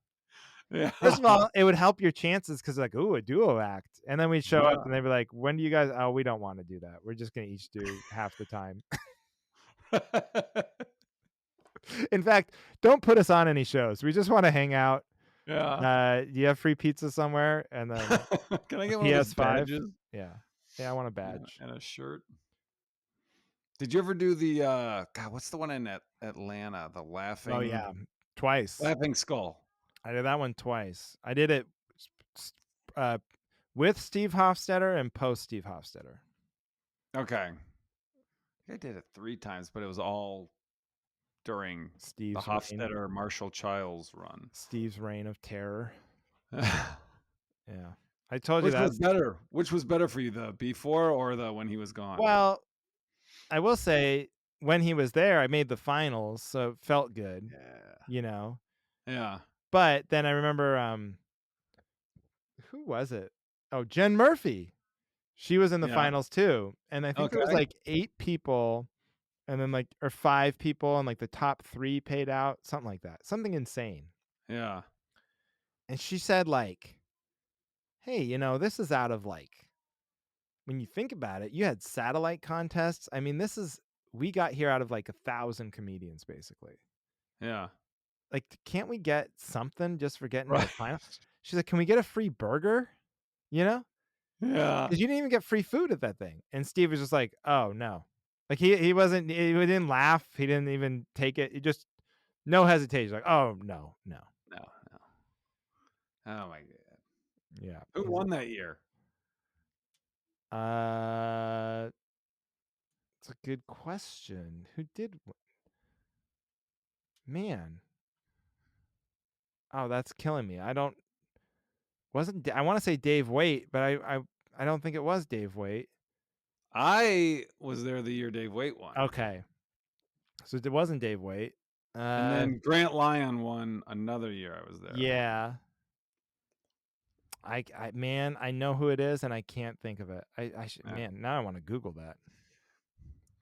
Yeah. First of all, it would help your chances because like, "Ooh, a duo act," and then we'd show up Yeah. and they'd be like, "When do you guys" "Oh, we don't wanna do that. We're just gonna each do half the time." In fact, don't put us on any shows. We just wanna hang out. Yeah. Do you have free pizza somewhere? And then Can I a get one of those PS5? badges Yeah. Yeah, I want a and badge. a shirt? Did you ever do the, God, what's the one in Atlanta? The Oh, yeah. Twice. Laughing Skull. I did that one twice. I did it s s with Steve Hofstetter and post Steve Hofstetter. Okay. I did it 3 times, but it was all during the Hofstetter Marshall Childs run. Steve's reign of terror. Yeah. I told you Which was that's better? Which was better for you, the before or the when he was gone? well, I will say when he was there, I made the finals, so it felt good, Yeah. you know? Yeah. But then I remember, who was it? Oh, Jen Murphy. She was in the Yeah. finals too, and I think there was, Okay. like, 8 people and then, like or 5 people and, like, the top 3 paid out, something like that, something insane. Yeah. And she said, like, "Hey, this is out of, like" when you think about it, you had satellite contests. I mean, this is we got here out of, like, 1,000 comedians, basically. Yeah. Like, can't we get something just for getting to Right. the final? She's like, "Can we get a free burger?" You know? Yeah. 'Cause you didn't even get free food at that thing. And Steve was just like, "Oh, no." Like, he wasn't he didn't laugh, he didn't even take it, he just no hesitation, like, "Oh, no, no." No, no. Oh my god. Yeah, Who he's won that year? uh, it's a good question. Who did w man, oh, that's killing me. I don't wasn't I wanna say Dave Waite, but I don't think it was Dave Waite. I was there the year Dave Waite won. Okay, so it wasn't Dave Waite. And Uh, then Grant Lyon won another year I was there. yeah. Man, I know who it is, and I can't think of it. I should Yeah. man, now I wanna Google that.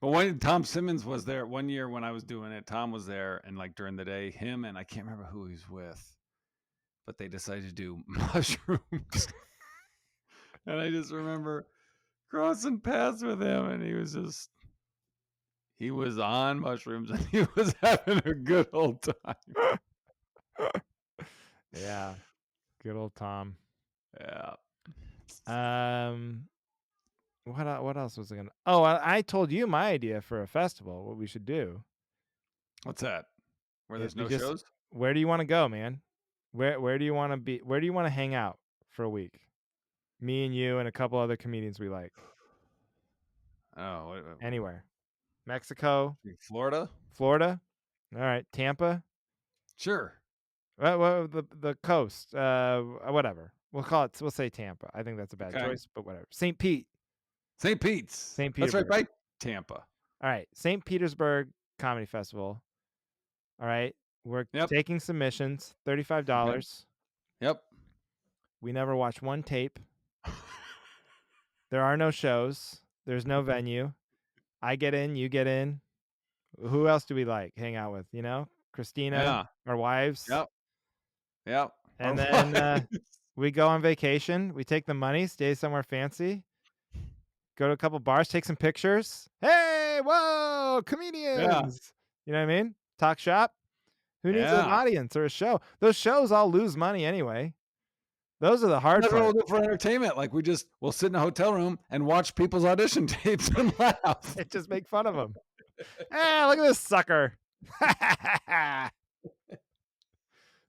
But when Tom Simmons was there one year when I was doing it, Tom was there and like during the day, him and I can't remember who he was with, but they decided to do mushrooms. And I just remember crossing paths with him and he was on mushrooms and he was having a good old time. Yeah, good old Tom. Yeah. Um, what else was I gonna oh, I told you my idea for a festival, what we should do What's that? Where is there's we no just shows? where do you wanna go, man? Where do you wanna be where do you wanna hang out for a week? Me and you and a couple other comedians we like. Oh, Anywhere. Mexico, Florida? Florida? Alright, Tampa? Sure. Well, the coast, whatever. We'll say Tampa. I think that's a bad Okay. choice, but whatever. St. Pete, St. Pete's. St. That's right Petersburg. by Tampa. Alright, St. Petersburg Comedy Festival. Alright, we're Yep. taking submissions, Okay. $35. Yep. We never watch one tape. There are no shows. There's no venue. I get in, you get in. Who else do we like hang out with, Christina, Yeah. our wives. Yep. Yep. All And then, right. we go on vacation. We take the money, stay somewhere fancy, go to a couple bars, take some pictures. "Hey, whoa, Yeah. comedians." You know what I mean? Talk shop. Who needs an Yeah. audience or a show? Those shows all lose money anyway. Those are the hard That's what we'll part. do for entertainment. Like we'll sit in a hotel room and watch people's audition tapes and laugh. And just make fun of them. "Hey, look at this sucker."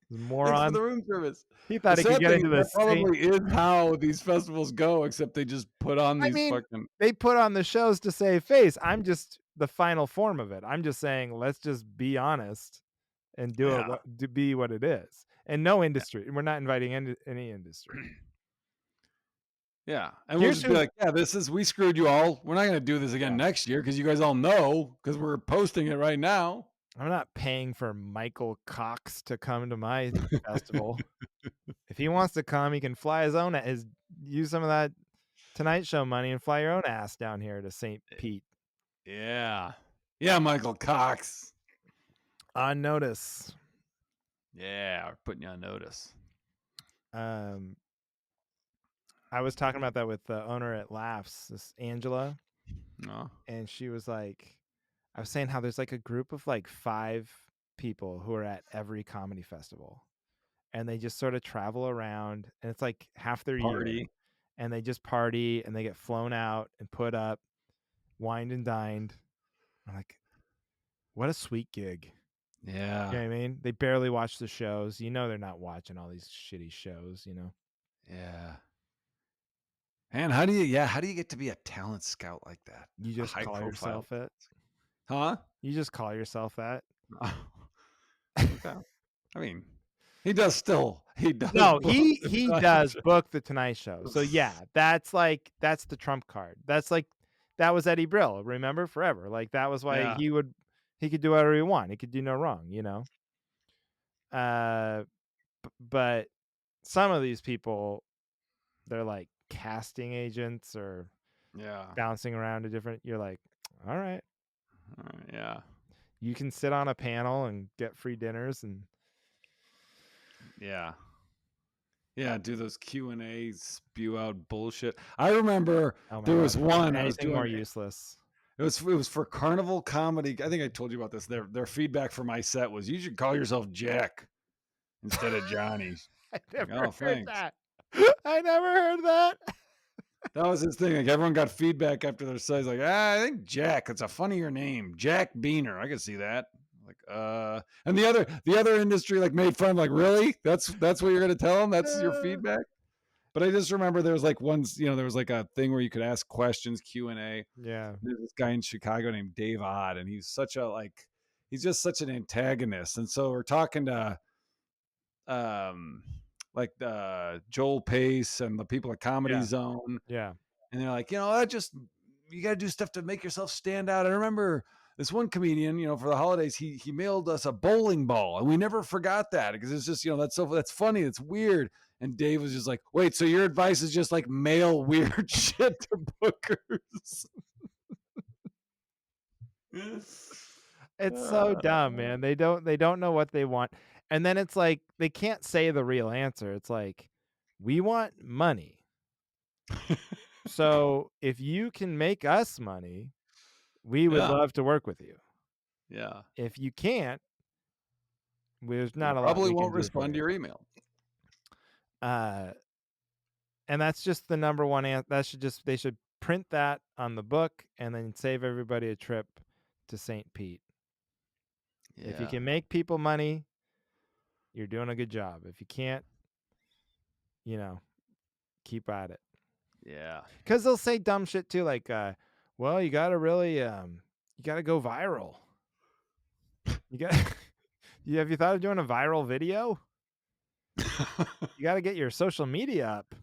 Thanks for Moron. the room service. He The thought he could sad get thing into is the that St. probably is how these festivals go, except they just put on I these mean, fucking they put on the shows to save face. I'm just the final form of it. I'm just saying, let's just be honest and do it yeah. what to be what it is. And no industry. We're not inviting any industry. Yeah, and we'll Here's just be who like, "Yeah, this is we screwed you all. We're not gonna do this again yeah. next year because you guys all know because we're posting it right now." I'm not paying for Michael Cox to come to my festival. If he wants to come, he can fly his own his use some of that Tonight Show money and fly your own ass down here to St. Pete Yeah. Yeah, Michael Cox. on notice. Yeah, we're putting you on notice. Um, I was talking about that with the owner at Laughs, this Angela, No. and she was like, I was saying how there's like a group of like 5 people who are at every comedy festival, and they just sort of travel around, and it's like half their year, Party. and they just party and they get flown out and put up, wined and dined. I'm like, what a sweet gig. You Yeah. know what I mean? They barely watch the shows. You know they're not watching all these shitty shows, you know? Yeah. And how do you get to be a talent scout like that? You A just high call profile. yourself it. Huh? You just call yourself that. Okay. I mean, he does No, book he the he Tonight does Show. book the Tonight Show. So yeah, that's the trump card. That's like that was Eddie Brill, remember? Forever. Like that was why Yeah. he could do whatever he want. He could do no wrong, you know? Uh but some of these people, they're like casting agents or Yeah. bouncing around to different you're like, all right. Yeah. You can sit on a panel and get free dinners and Yeah. Yeah, do those Q&A spew out bullshit. I remember oh my there god, was one I was anything more doing useless. it was for Carnival Comedy. I think I told you about this. Their feedback for my set was you should call yourself Jack instead of Johnny. I Like, never oh, heard thanks. that. I never heard that. That was his thing. Like everyone got feedback after their set. He's like, I think Jack. It's a funnier name. Jack Beaner. I could see that. Like, and the other industry like made fun, like, really? That's what you're gonna tell them? That's your feedback? But I just remember there was like there was like a thing where you could ask questions, Q&A. Yeah. There's this guy in Chicago named Dave Odd, and he's just such an antagonist. And so we're talking to um Joel Pace and the people at Comedy Yeah. Zone, Yeah. and they're like, that just you got to do stuff to make yourself stand out. I remember this one comedian, for the holidays, he mailed us a bowling ball, and we never forgot that because it's just that's funny, it's weird. And Dave was just like, wait, so your advice is just like mail weird shit to bookers? It's so dumb, man. They don't know what they want. And then it's like they can't say the real answer. It's like we want money. So if you can make us money, we would Yeah, love to work with you. yeah. If you can't, there's We not a lot probably we can won't do for respond to you. your email. Uh, and that's just the number one they should print that on the book and then save everybody a trip to St. Pete. If you Yeah, can make people money, you're doing a good job. If you can't, you know, keep at it. yeah. Cuz they'll say dumb shit too like well, you got to really you got to go viral. You got have you thought of doing a viral video? You got to get your social media up.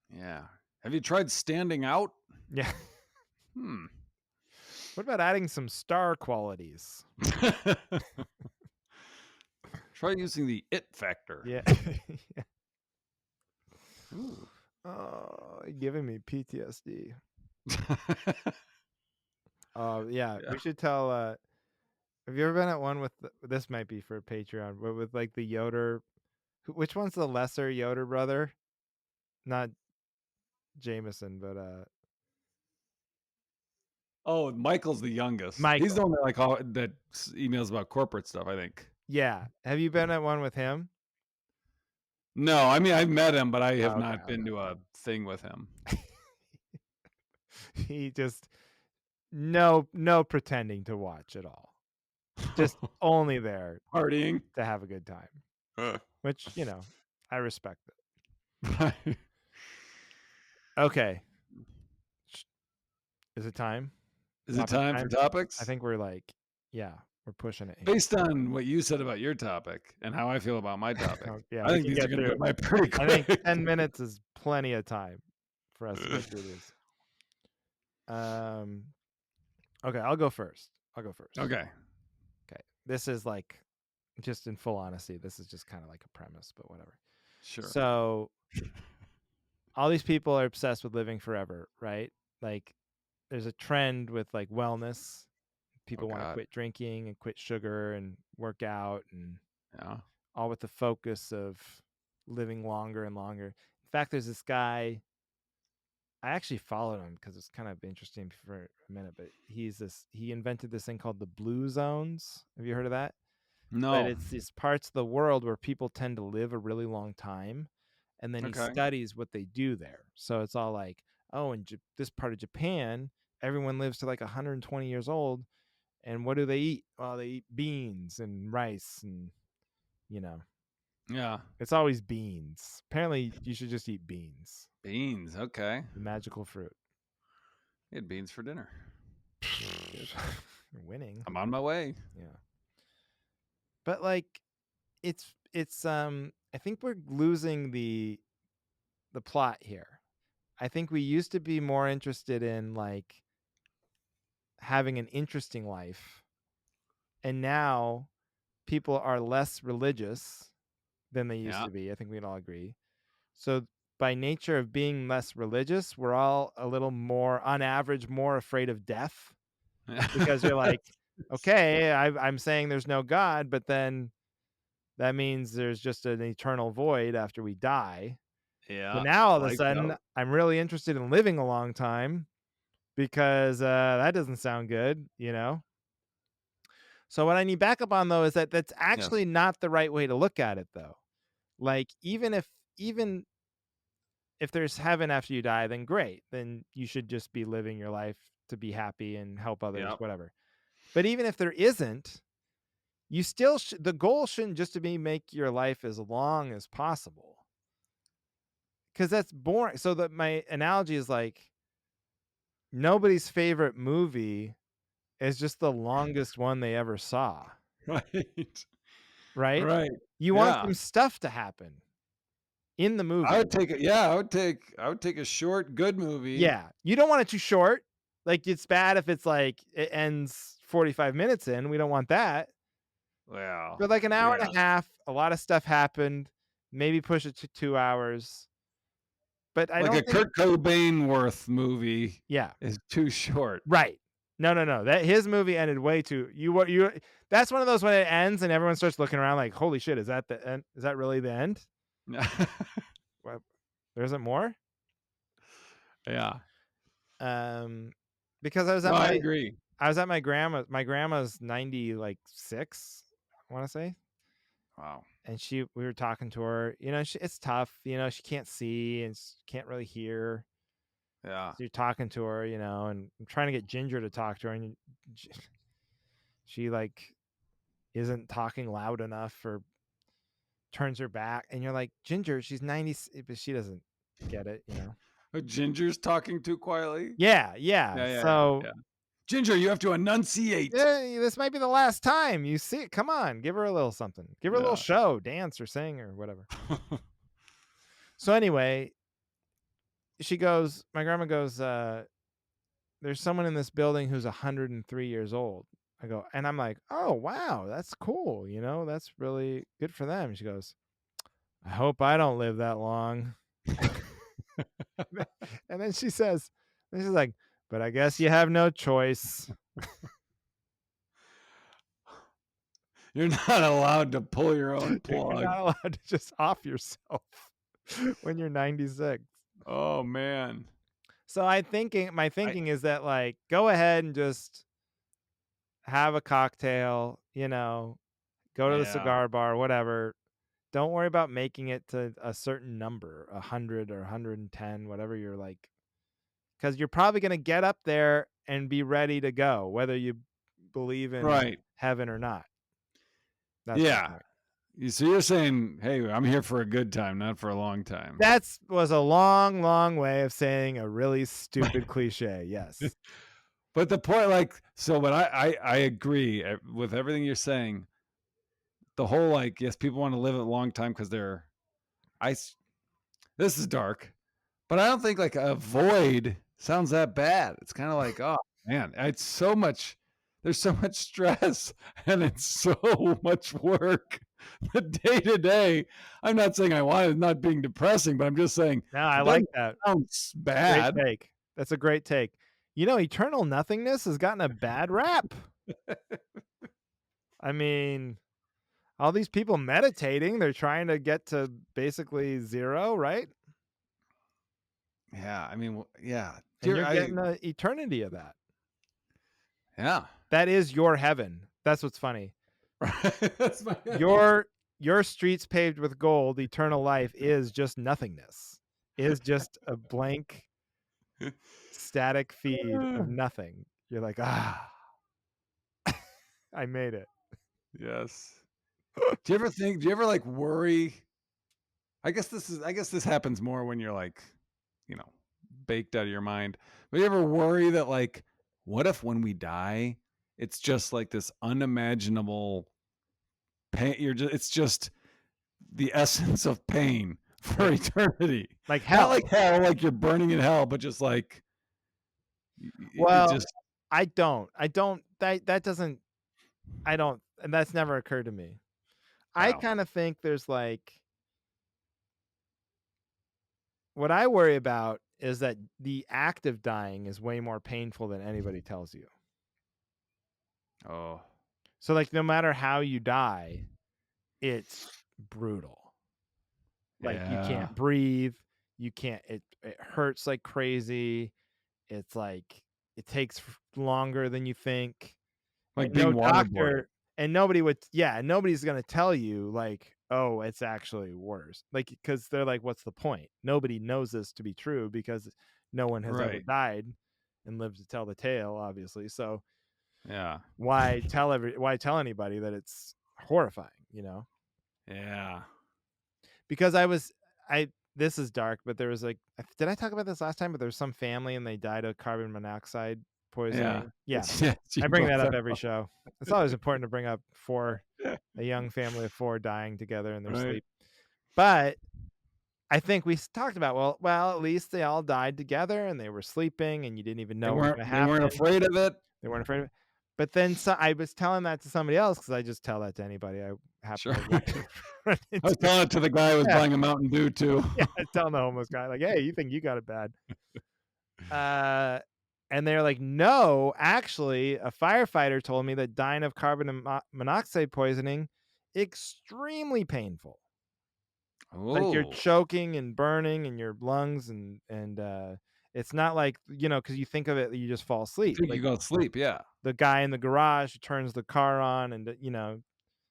Yeah. Have you tried standing out? Yeah. Hmm. What about adding some star qualities? Try using the it factor. Yeah. Ooh. Oh, giving me PTSD. Yeah, Yeah. we should tell have you ever been at one with this might be for Patreon, but with like the Yoder which one's the lesser Yoder brother? Not Jameson, but Oh, Michael's the youngest. He's the Michael. one that emails about corporate stuff, I think. Yeah. Have you been at one with him? No, I mean I've met him, but I have Oh, okay, not been to a thing with him. okay. He just no pretending to watch at all. just only there Partying. to have a good time, Uh, which, I respect it. right. Okay. Sh Is it time? Is it Topic time for time? I topics? think we're like yeah, we're pushing it here. Based on what you said about your topic and how I feel about my Oh, topic, yeah, I we think can these are get gonna through go by pretty I think quick. 10 minutes is plenty of time for us to get through these. Um, okay, I'll go first. I'll go first. Okay, Okay. This is like just in full honesty, this is just kind of like a premise, but whatever. sure. So, all these people are obsessed with living forever, right? Like there's a trend with like wellness. Oh People want to god. quit drinking and quit sugar and work out and Yeah. all with the focus of living longer and longer. In fact, there's this guy, I actually followed him because it's kind of interesting for a minute, but he invented this thing called the blue zones. Have you heard of that? But No. it's these parts of the world where people tend to live a really long time, and then he Okay. studies what they do there. So it's all like, oh, in this part of Japan, everyone lives to like 120 years old, and what do they eat? Well, they eat beans and rice, and you know, Yeah. it's always beans. Apparently, you should just eat beans, Beans, okay. the magical fruit. We had beans for dinner. Good. You're winning. I'm on my way. Yeah. But like I think we're losing the plot here. I think we used to be more interested in like having an interesting life, and now people are less religious than they used Yeah. to be. I think we'd all agree. So by nature of being less religious, we're all a little more on average more afraid of death because you're like, okay, I'm saying there's no God, but then that means there's just an eternal void after we die. So Yeah. now all of a Lights sudden, out. I'm really interested in living a long time because that doesn't sound good. So what I need backup on though is that that's Yes. actually not the right way to look at it though. Like even if there's heaven after you die, then great. Then you should just be living your life to be happy and help others, Yep. whatever. But even if there isn't, you still the goal shouldn't just to be make your life as long as possible because that's boring. So that my analogy is like nobody's favorite movie is just the longest one they ever saw, Right. right? Right. You want Yeah. some stuff to happen in the I movie. would take it. Yeah, I would take a short, good movie. Yeah, you don't want it too short. Like it's bad if it's like it ends 45 minutes in. We don't want that. Well, But like an hour and yeah. a half, a lot of stuff happened. Maybe push it to 2 hours. But I Like don't a think Kurt Cobain worth movie yeah, is too short. right. No, no, no. That his movie ended way too. You. That's one of those when it ends and everyone starts looking around like, "Holy shit, is that the end? Is that really the end? What? There isn't more?" Yeah. Um, because No, I agree. I was at my grandma's 90 like 6, I want to say. Wow. And we were talking to her, it's tough, she can't see and can't really hear. Yeah. So you're talking to her, and I'm trying to get Ginger to talk to her, and she like isn't talking loud enough or turns her back. And you're like, Ginger, she's 90, but she doesn't get it. Oh, Ginger's talking too quietly. Yeah, yeah. Yeah, yeah, yeah, So yeah. Ginger, you have to enunciate. this might be the last time you see it. Come on, give her a little something. Give her a little Yeah. show, dance or sing or whatever. So anyway, my grandma goes, there's someone in this building who's 103 years old. I go, and I'm like, oh wow, that's cool. That's really good for them. She goes, I hope I don't live that long. And then she's like, but I guess you have no choice. You're not allowed to pull your own You're plug. not allowed to just off yourself when you're 96. Oh man. So my I thinking is that like go ahead and just have a cocktail, go to the yeah. cigar bar, whatever. Don't worry about making it to a certain number, 100 or 110, whatever you're like, because you're probably going to get up there and be ready to go, whether you believe in Right. heaven or not. That's the Yeah. point. So you're saying, "Hey, I'm here for a good time, not for a long time." That's was a long, long way of saying a really stupid cliche, yes. But the point, like, so what I agree with everything you're saying. The whole, like, yes, people want to live a long time because they're. I. This is dark, but I don't think like a void sounds that bad. It's kind of like, oh man, it's so much. There's so much stress and it's so much work. The day to day. I'm not saying I want it not being depressing, but I'm just saying No, I it like doesn't that. sound Great bad. take. That's a great take. Eternal nothingness has gotten a bad rap. I mean, all these people meditating, they're trying to get to basically 0, right? Yeah, I mean, yeah. And Dear, you're I getting an eternity of that. yeah. That is your heaven. That's what's funny. That's my Your your streets paved with gold, eternal life is just nothingness. Is just a blank static feed of nothing. You're like, "Ah, I made it." Yes. Do you ever like worry? I guess this happens more when you're like, you know, baked out of your mind. But you ever worry that like, what if when we die, it's just like this unimaginable pain? It's just the essence of pain for Like eternity. like Not like hell. hell, like you're burning in hell, but just like it Well, just I don't that doesn't I don't and that's never occurred to me. I wow. kinda think there's, like what I worry about is that the act of dying is way more painful than anybody tells you. Oh, So, like, no matter how you die, it's brutal. Like, you yeah. can't breathe, you can't it hurts like crazy, it's like, it takes longer than you think, and Like no being waterboarded. doctor and nobody would yeah, nobody's gonna tell you, like, "Oh, it's actually worse." Like, because 'cause they're like, "What's the point?" Nobody knows this to be true because no one has ever Right. died and lived to tell the tale, obviously, so Yeah. why tell anybody that it's horrifying, you know? Yeah. Because I this is dark, but there was, like did I talk about this last time? But there was some family and they died of carbon monoxide Yeah. poisoning. Yeah. It's yes, you I bring brought that up that every up. show. It's always important to bring up 4 a young family of 4 dying together in their Right. sleep. But I think we talked about, well, at least they all died together and they were sleeping and you didn't even know what was gonna They weren't happen. afraid of it? They weren't afraid of it. But then I was telling that to somebody else because I just tell that to anybody I happen Sure. to run I was into. telling it to the guy who was Yeah, buying a Mountain Dew too. yeah, I was telling the homeless guy, like, "Hey, you think you got it bad." Uh, and they're like, "No, actually, a firefighter told me that dying of carbon monoxide poisoning, extremely painful. Like you're Oh, choking and burning in your lungs and it's not like, because you think of it, you just fall you asleep. think you Like go to sleep, yeah. the guy in the garage who turns the car on and,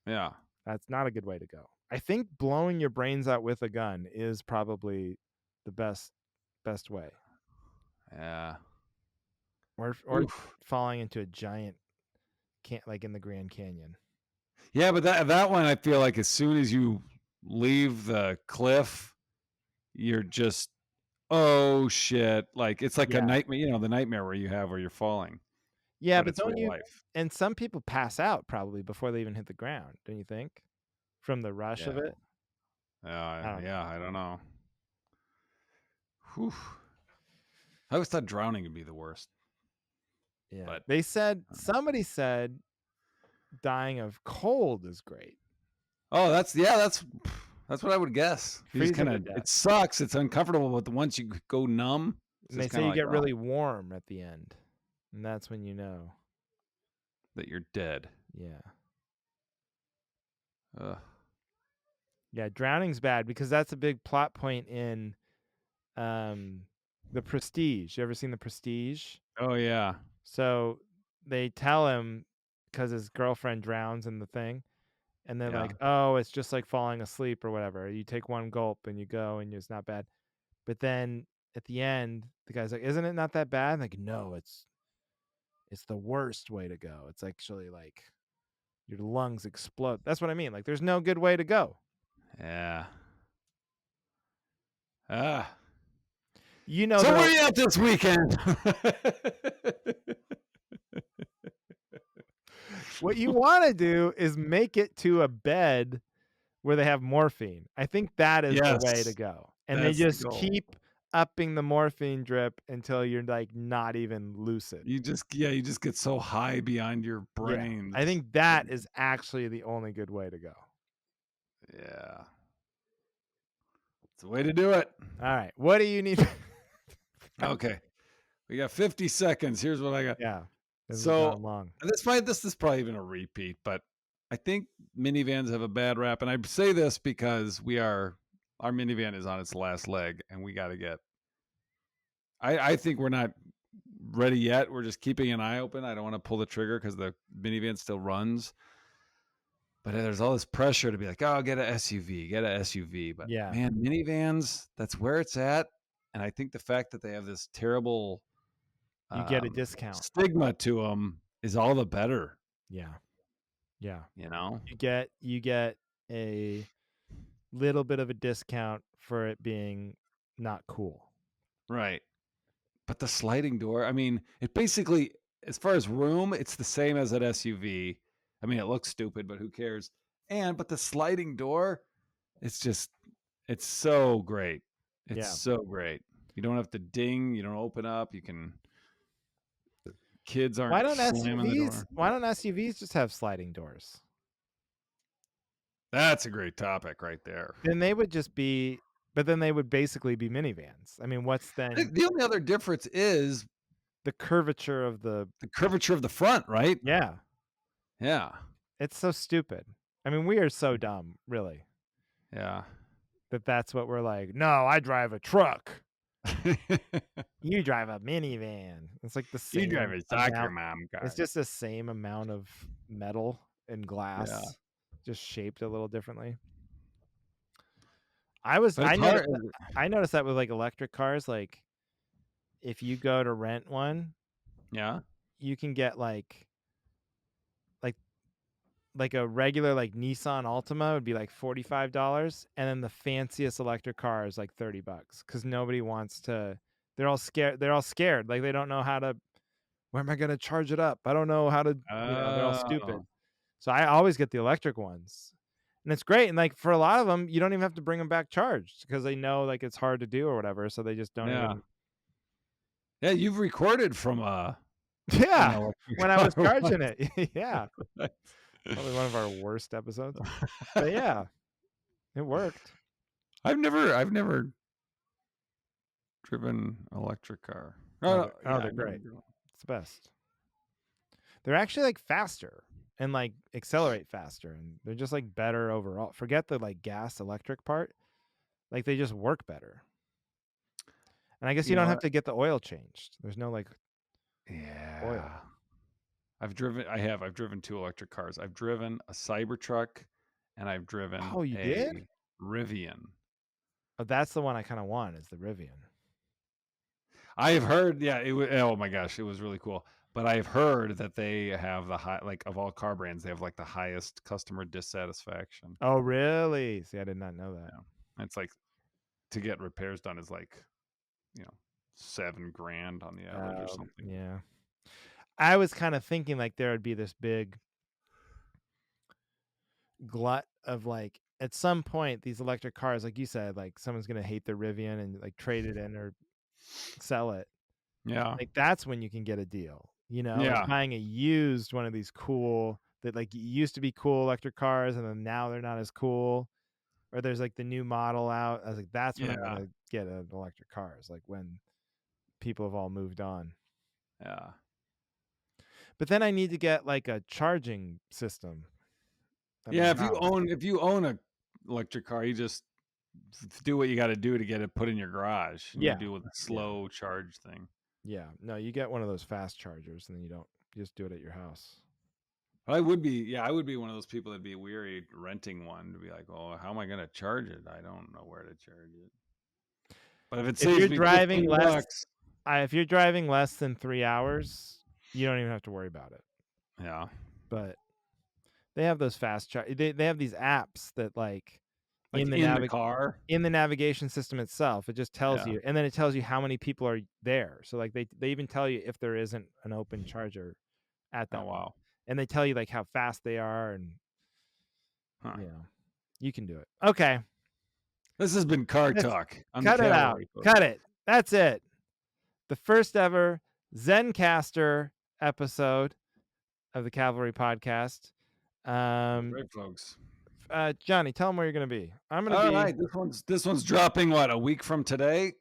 Yeah. that's not a good way to go. I think blowing your brains out with a gun is probably the best way, Yeah. or Oof. falling into a giant can't like in the Grand Canyon. Yeah, but that one, I feel like as soon as you leave the cliff, you're just, "Oh, shit." Like, it's like a Yeah. nightmare, the nightmare where you have where you're falling, Yeah, but but it's don't real you life. and some people pass out probably before they even hit the ground, don't you think? From the rush of Yeah. it? I Yeah, don't know. yeah, I don't know. Whew. I always thought drowning would be the worst, Yeah. but Somebody said dying of cold is great. oh, that's what I would guess. You just Freezing to kinda death. it sucks, it's uncomfortable, but once you go numb, it's And they just say kinda you like, get "Oh, really warm at the end, and that's when you know. that you're dead." Yeah. Ugh. Yeah, drowning's bad because that's a big plot point in, um, The Prestige. You ever seen The Prestige? Oh, yeah. So, they tell him because his girlfriend drowns in the thing, and they're Yeah. like, "Oh, it's just like falling asleep or whatever. You take 1 gulp and you go and it's not bad." But then at the end, the guy's like, "Isn't it not that bad?" Like, "No, It's the worst way to go. It's actually like your lungs explode. That's what I mean. Like there's no good way to go. Yeah. Ah. You know, So where though, you at this weekend? what you want to do is make it to a bed where they have morphine. I think that is the way to Yes, go. And they that's the just goal. keep upping the morphine drip until you're like not even lucid. You just get so high beyond your Yeah. brain. I That's think that crazy. is actually the only good way to go. Yeah. It's the way to do it. All right. What do you need? Okay. We got 50 seconds. Here's what I got. Yeah. This has So, gone long. and this is probably even a repeat, but I think minivans have a bad rap, and I say this because our minivan is on its last leg, and we got to get. I think we're not ready yet. We're just keeping an eye open. I don't want to pull the trigger because the minivan still runs, but there's all this pressure to be like, oh, get an SUV, get an SUV. But Yeah. man, minivans, that's where it's at, and I think the fact that they have this terrible You get a um, discount. stigma to them is all the better. Yeah. Yeah. You know, You get a little bit of a discount for it being not cool. right? But the sliding door, I mean, it basically, as far as room, it's the same as an SUV. I mean, it looks stupid, but who cares? But the sliding door, it's just, it's so great. It's Yeah. so great. You don't have to ding. You don't open up. You can. Kids aren't slamming the door. Why don't SUVs just have sliding doors? That's a great topic right there. Then they would just be but then they would basically be minivans. I mean, what's I then think the only other difference is the curvature of the the curvature of the front, right? yeah, Yeah. it's so stupid. I mean, we are so dumb, really, Yeah. that that's what we're like, "No, I drive a truck. You drive a minivan." It's like the You drive same a soccer amount. mom It's car. just the same amount of metal and Yeah. glass, just shaped a little differently. But it's hard. I noticed that with, like, electric cars, like, if you go to rent one, Yeah. you can get, like like a regular, like, Nissan Altima would be, like, $45, and then the fanciest electric car is, like, $30 because nobody wants to they're all scared, like, they don't know how to "Where am I gonna charge it up? I don't know how to" they're all stupid. Oh, So I always get the electric ones, and it's great, and, like, for a lot of them, you don't even have to bring them back charged because they know, like, it's hard to do or whatever, so they just don't yeah. even Yeah, you've recorded from an Yeah, electric when I car was charging once. it. Yeah, probably one of our worst episodes, but yeah, it worked. I've never driven electric car. Oh, no, yeah, They're I've never great. driven. It's the best. They're actually, like, faster and, like, accelerate faster, and they're just, like, better overall. Forget the, like, gas electric part, like, they just work better, and I guess you You don't know have what? to get the oil changed. There's no, like, oil. Yeah. I've driven 2 electric cars. I've driven a Cybertruck and I've driven Oh, you did? a Rivian. Oh, that's the one I kinda want is the Rivian. I have heard, yeah, oh my gosh, it was really cool. But I've heard that they have the high, like of all car brands, they have like the highest customer dissatisfaction. Oh, really? See, I did not know that. Yeah. It's like to get repairs done is like, you know, 7 grand on the average or something. Yeah. I was kinda thinking, like, there would be this big glut of, like at some point, these electric cars, like you said, like, someone's gonna hate the Rivian and, like, trade it in or sell it. Yeah. Like, that's when you can get a deal, like, Yeah. buying a used one of these cool that, like, used to be cool electric cars, and then now they're not as cool, or there's, like, the new model out. I was like, "That's when I'm Yeah. gonna get an electric car," is, like, when people have all moved on. Yeah. But then I need to get, like, a charging system at my Yeah, house. if you own a electric car, you just do what you got to do to get it put in your garage, and you Yeah. do with a Yeah. slow charge thing. Yeah. No, you get one of those fast chargers, and then you just do it at your house. I would be one of those people that'd be weary renting one to be like, oh, how am I going to charge it? I don't know where to charge it. But if it If saves you're me driving 15 less bucks, if you're driving less than 3 hours, you don't even have to worry about it. Yeah. But they have those fast they have these apps that like Like in the in the car. in the navigation system itself, it just tells Yeah. you, and then it tells you how many people are there. So like they even tell you if there isn't an open charger at Oh that point, wow. and they tell you like how fast they are, and Huh. you know you can do it. Okay, This has been Car let's Talk on the cut it out. Cavalry Folks. Cut it. That's it. The first ever Zencaster episode of the Cavalry Podcast. That's Um, right, folks. Johnny, tell them where you're going to be. I'm going to All be. right, this one's dropping what, a week from today.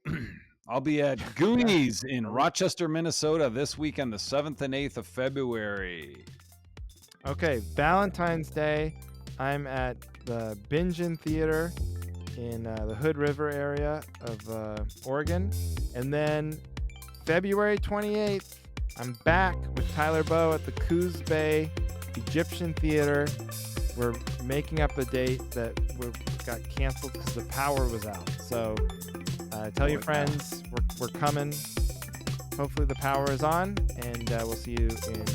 I'll be at Goonies in A week. Rochester, Minnesota this weekend, the 7th and 8th of February. Okay, Valentine's Day, I'm at the Bingen Theater in the Hood River area of Oregon. And then February 28th, I'm back with Tyler Bowe at the Coos Bay Egyptian Theater. We're making up a date that got canceled because the power was out. So tell your friends we're coming. Hopefully the power is on, and we'll see you in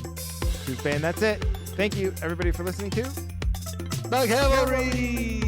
Coos Bay. And that's it. Thank you, everybody, for listening to The Cavalry!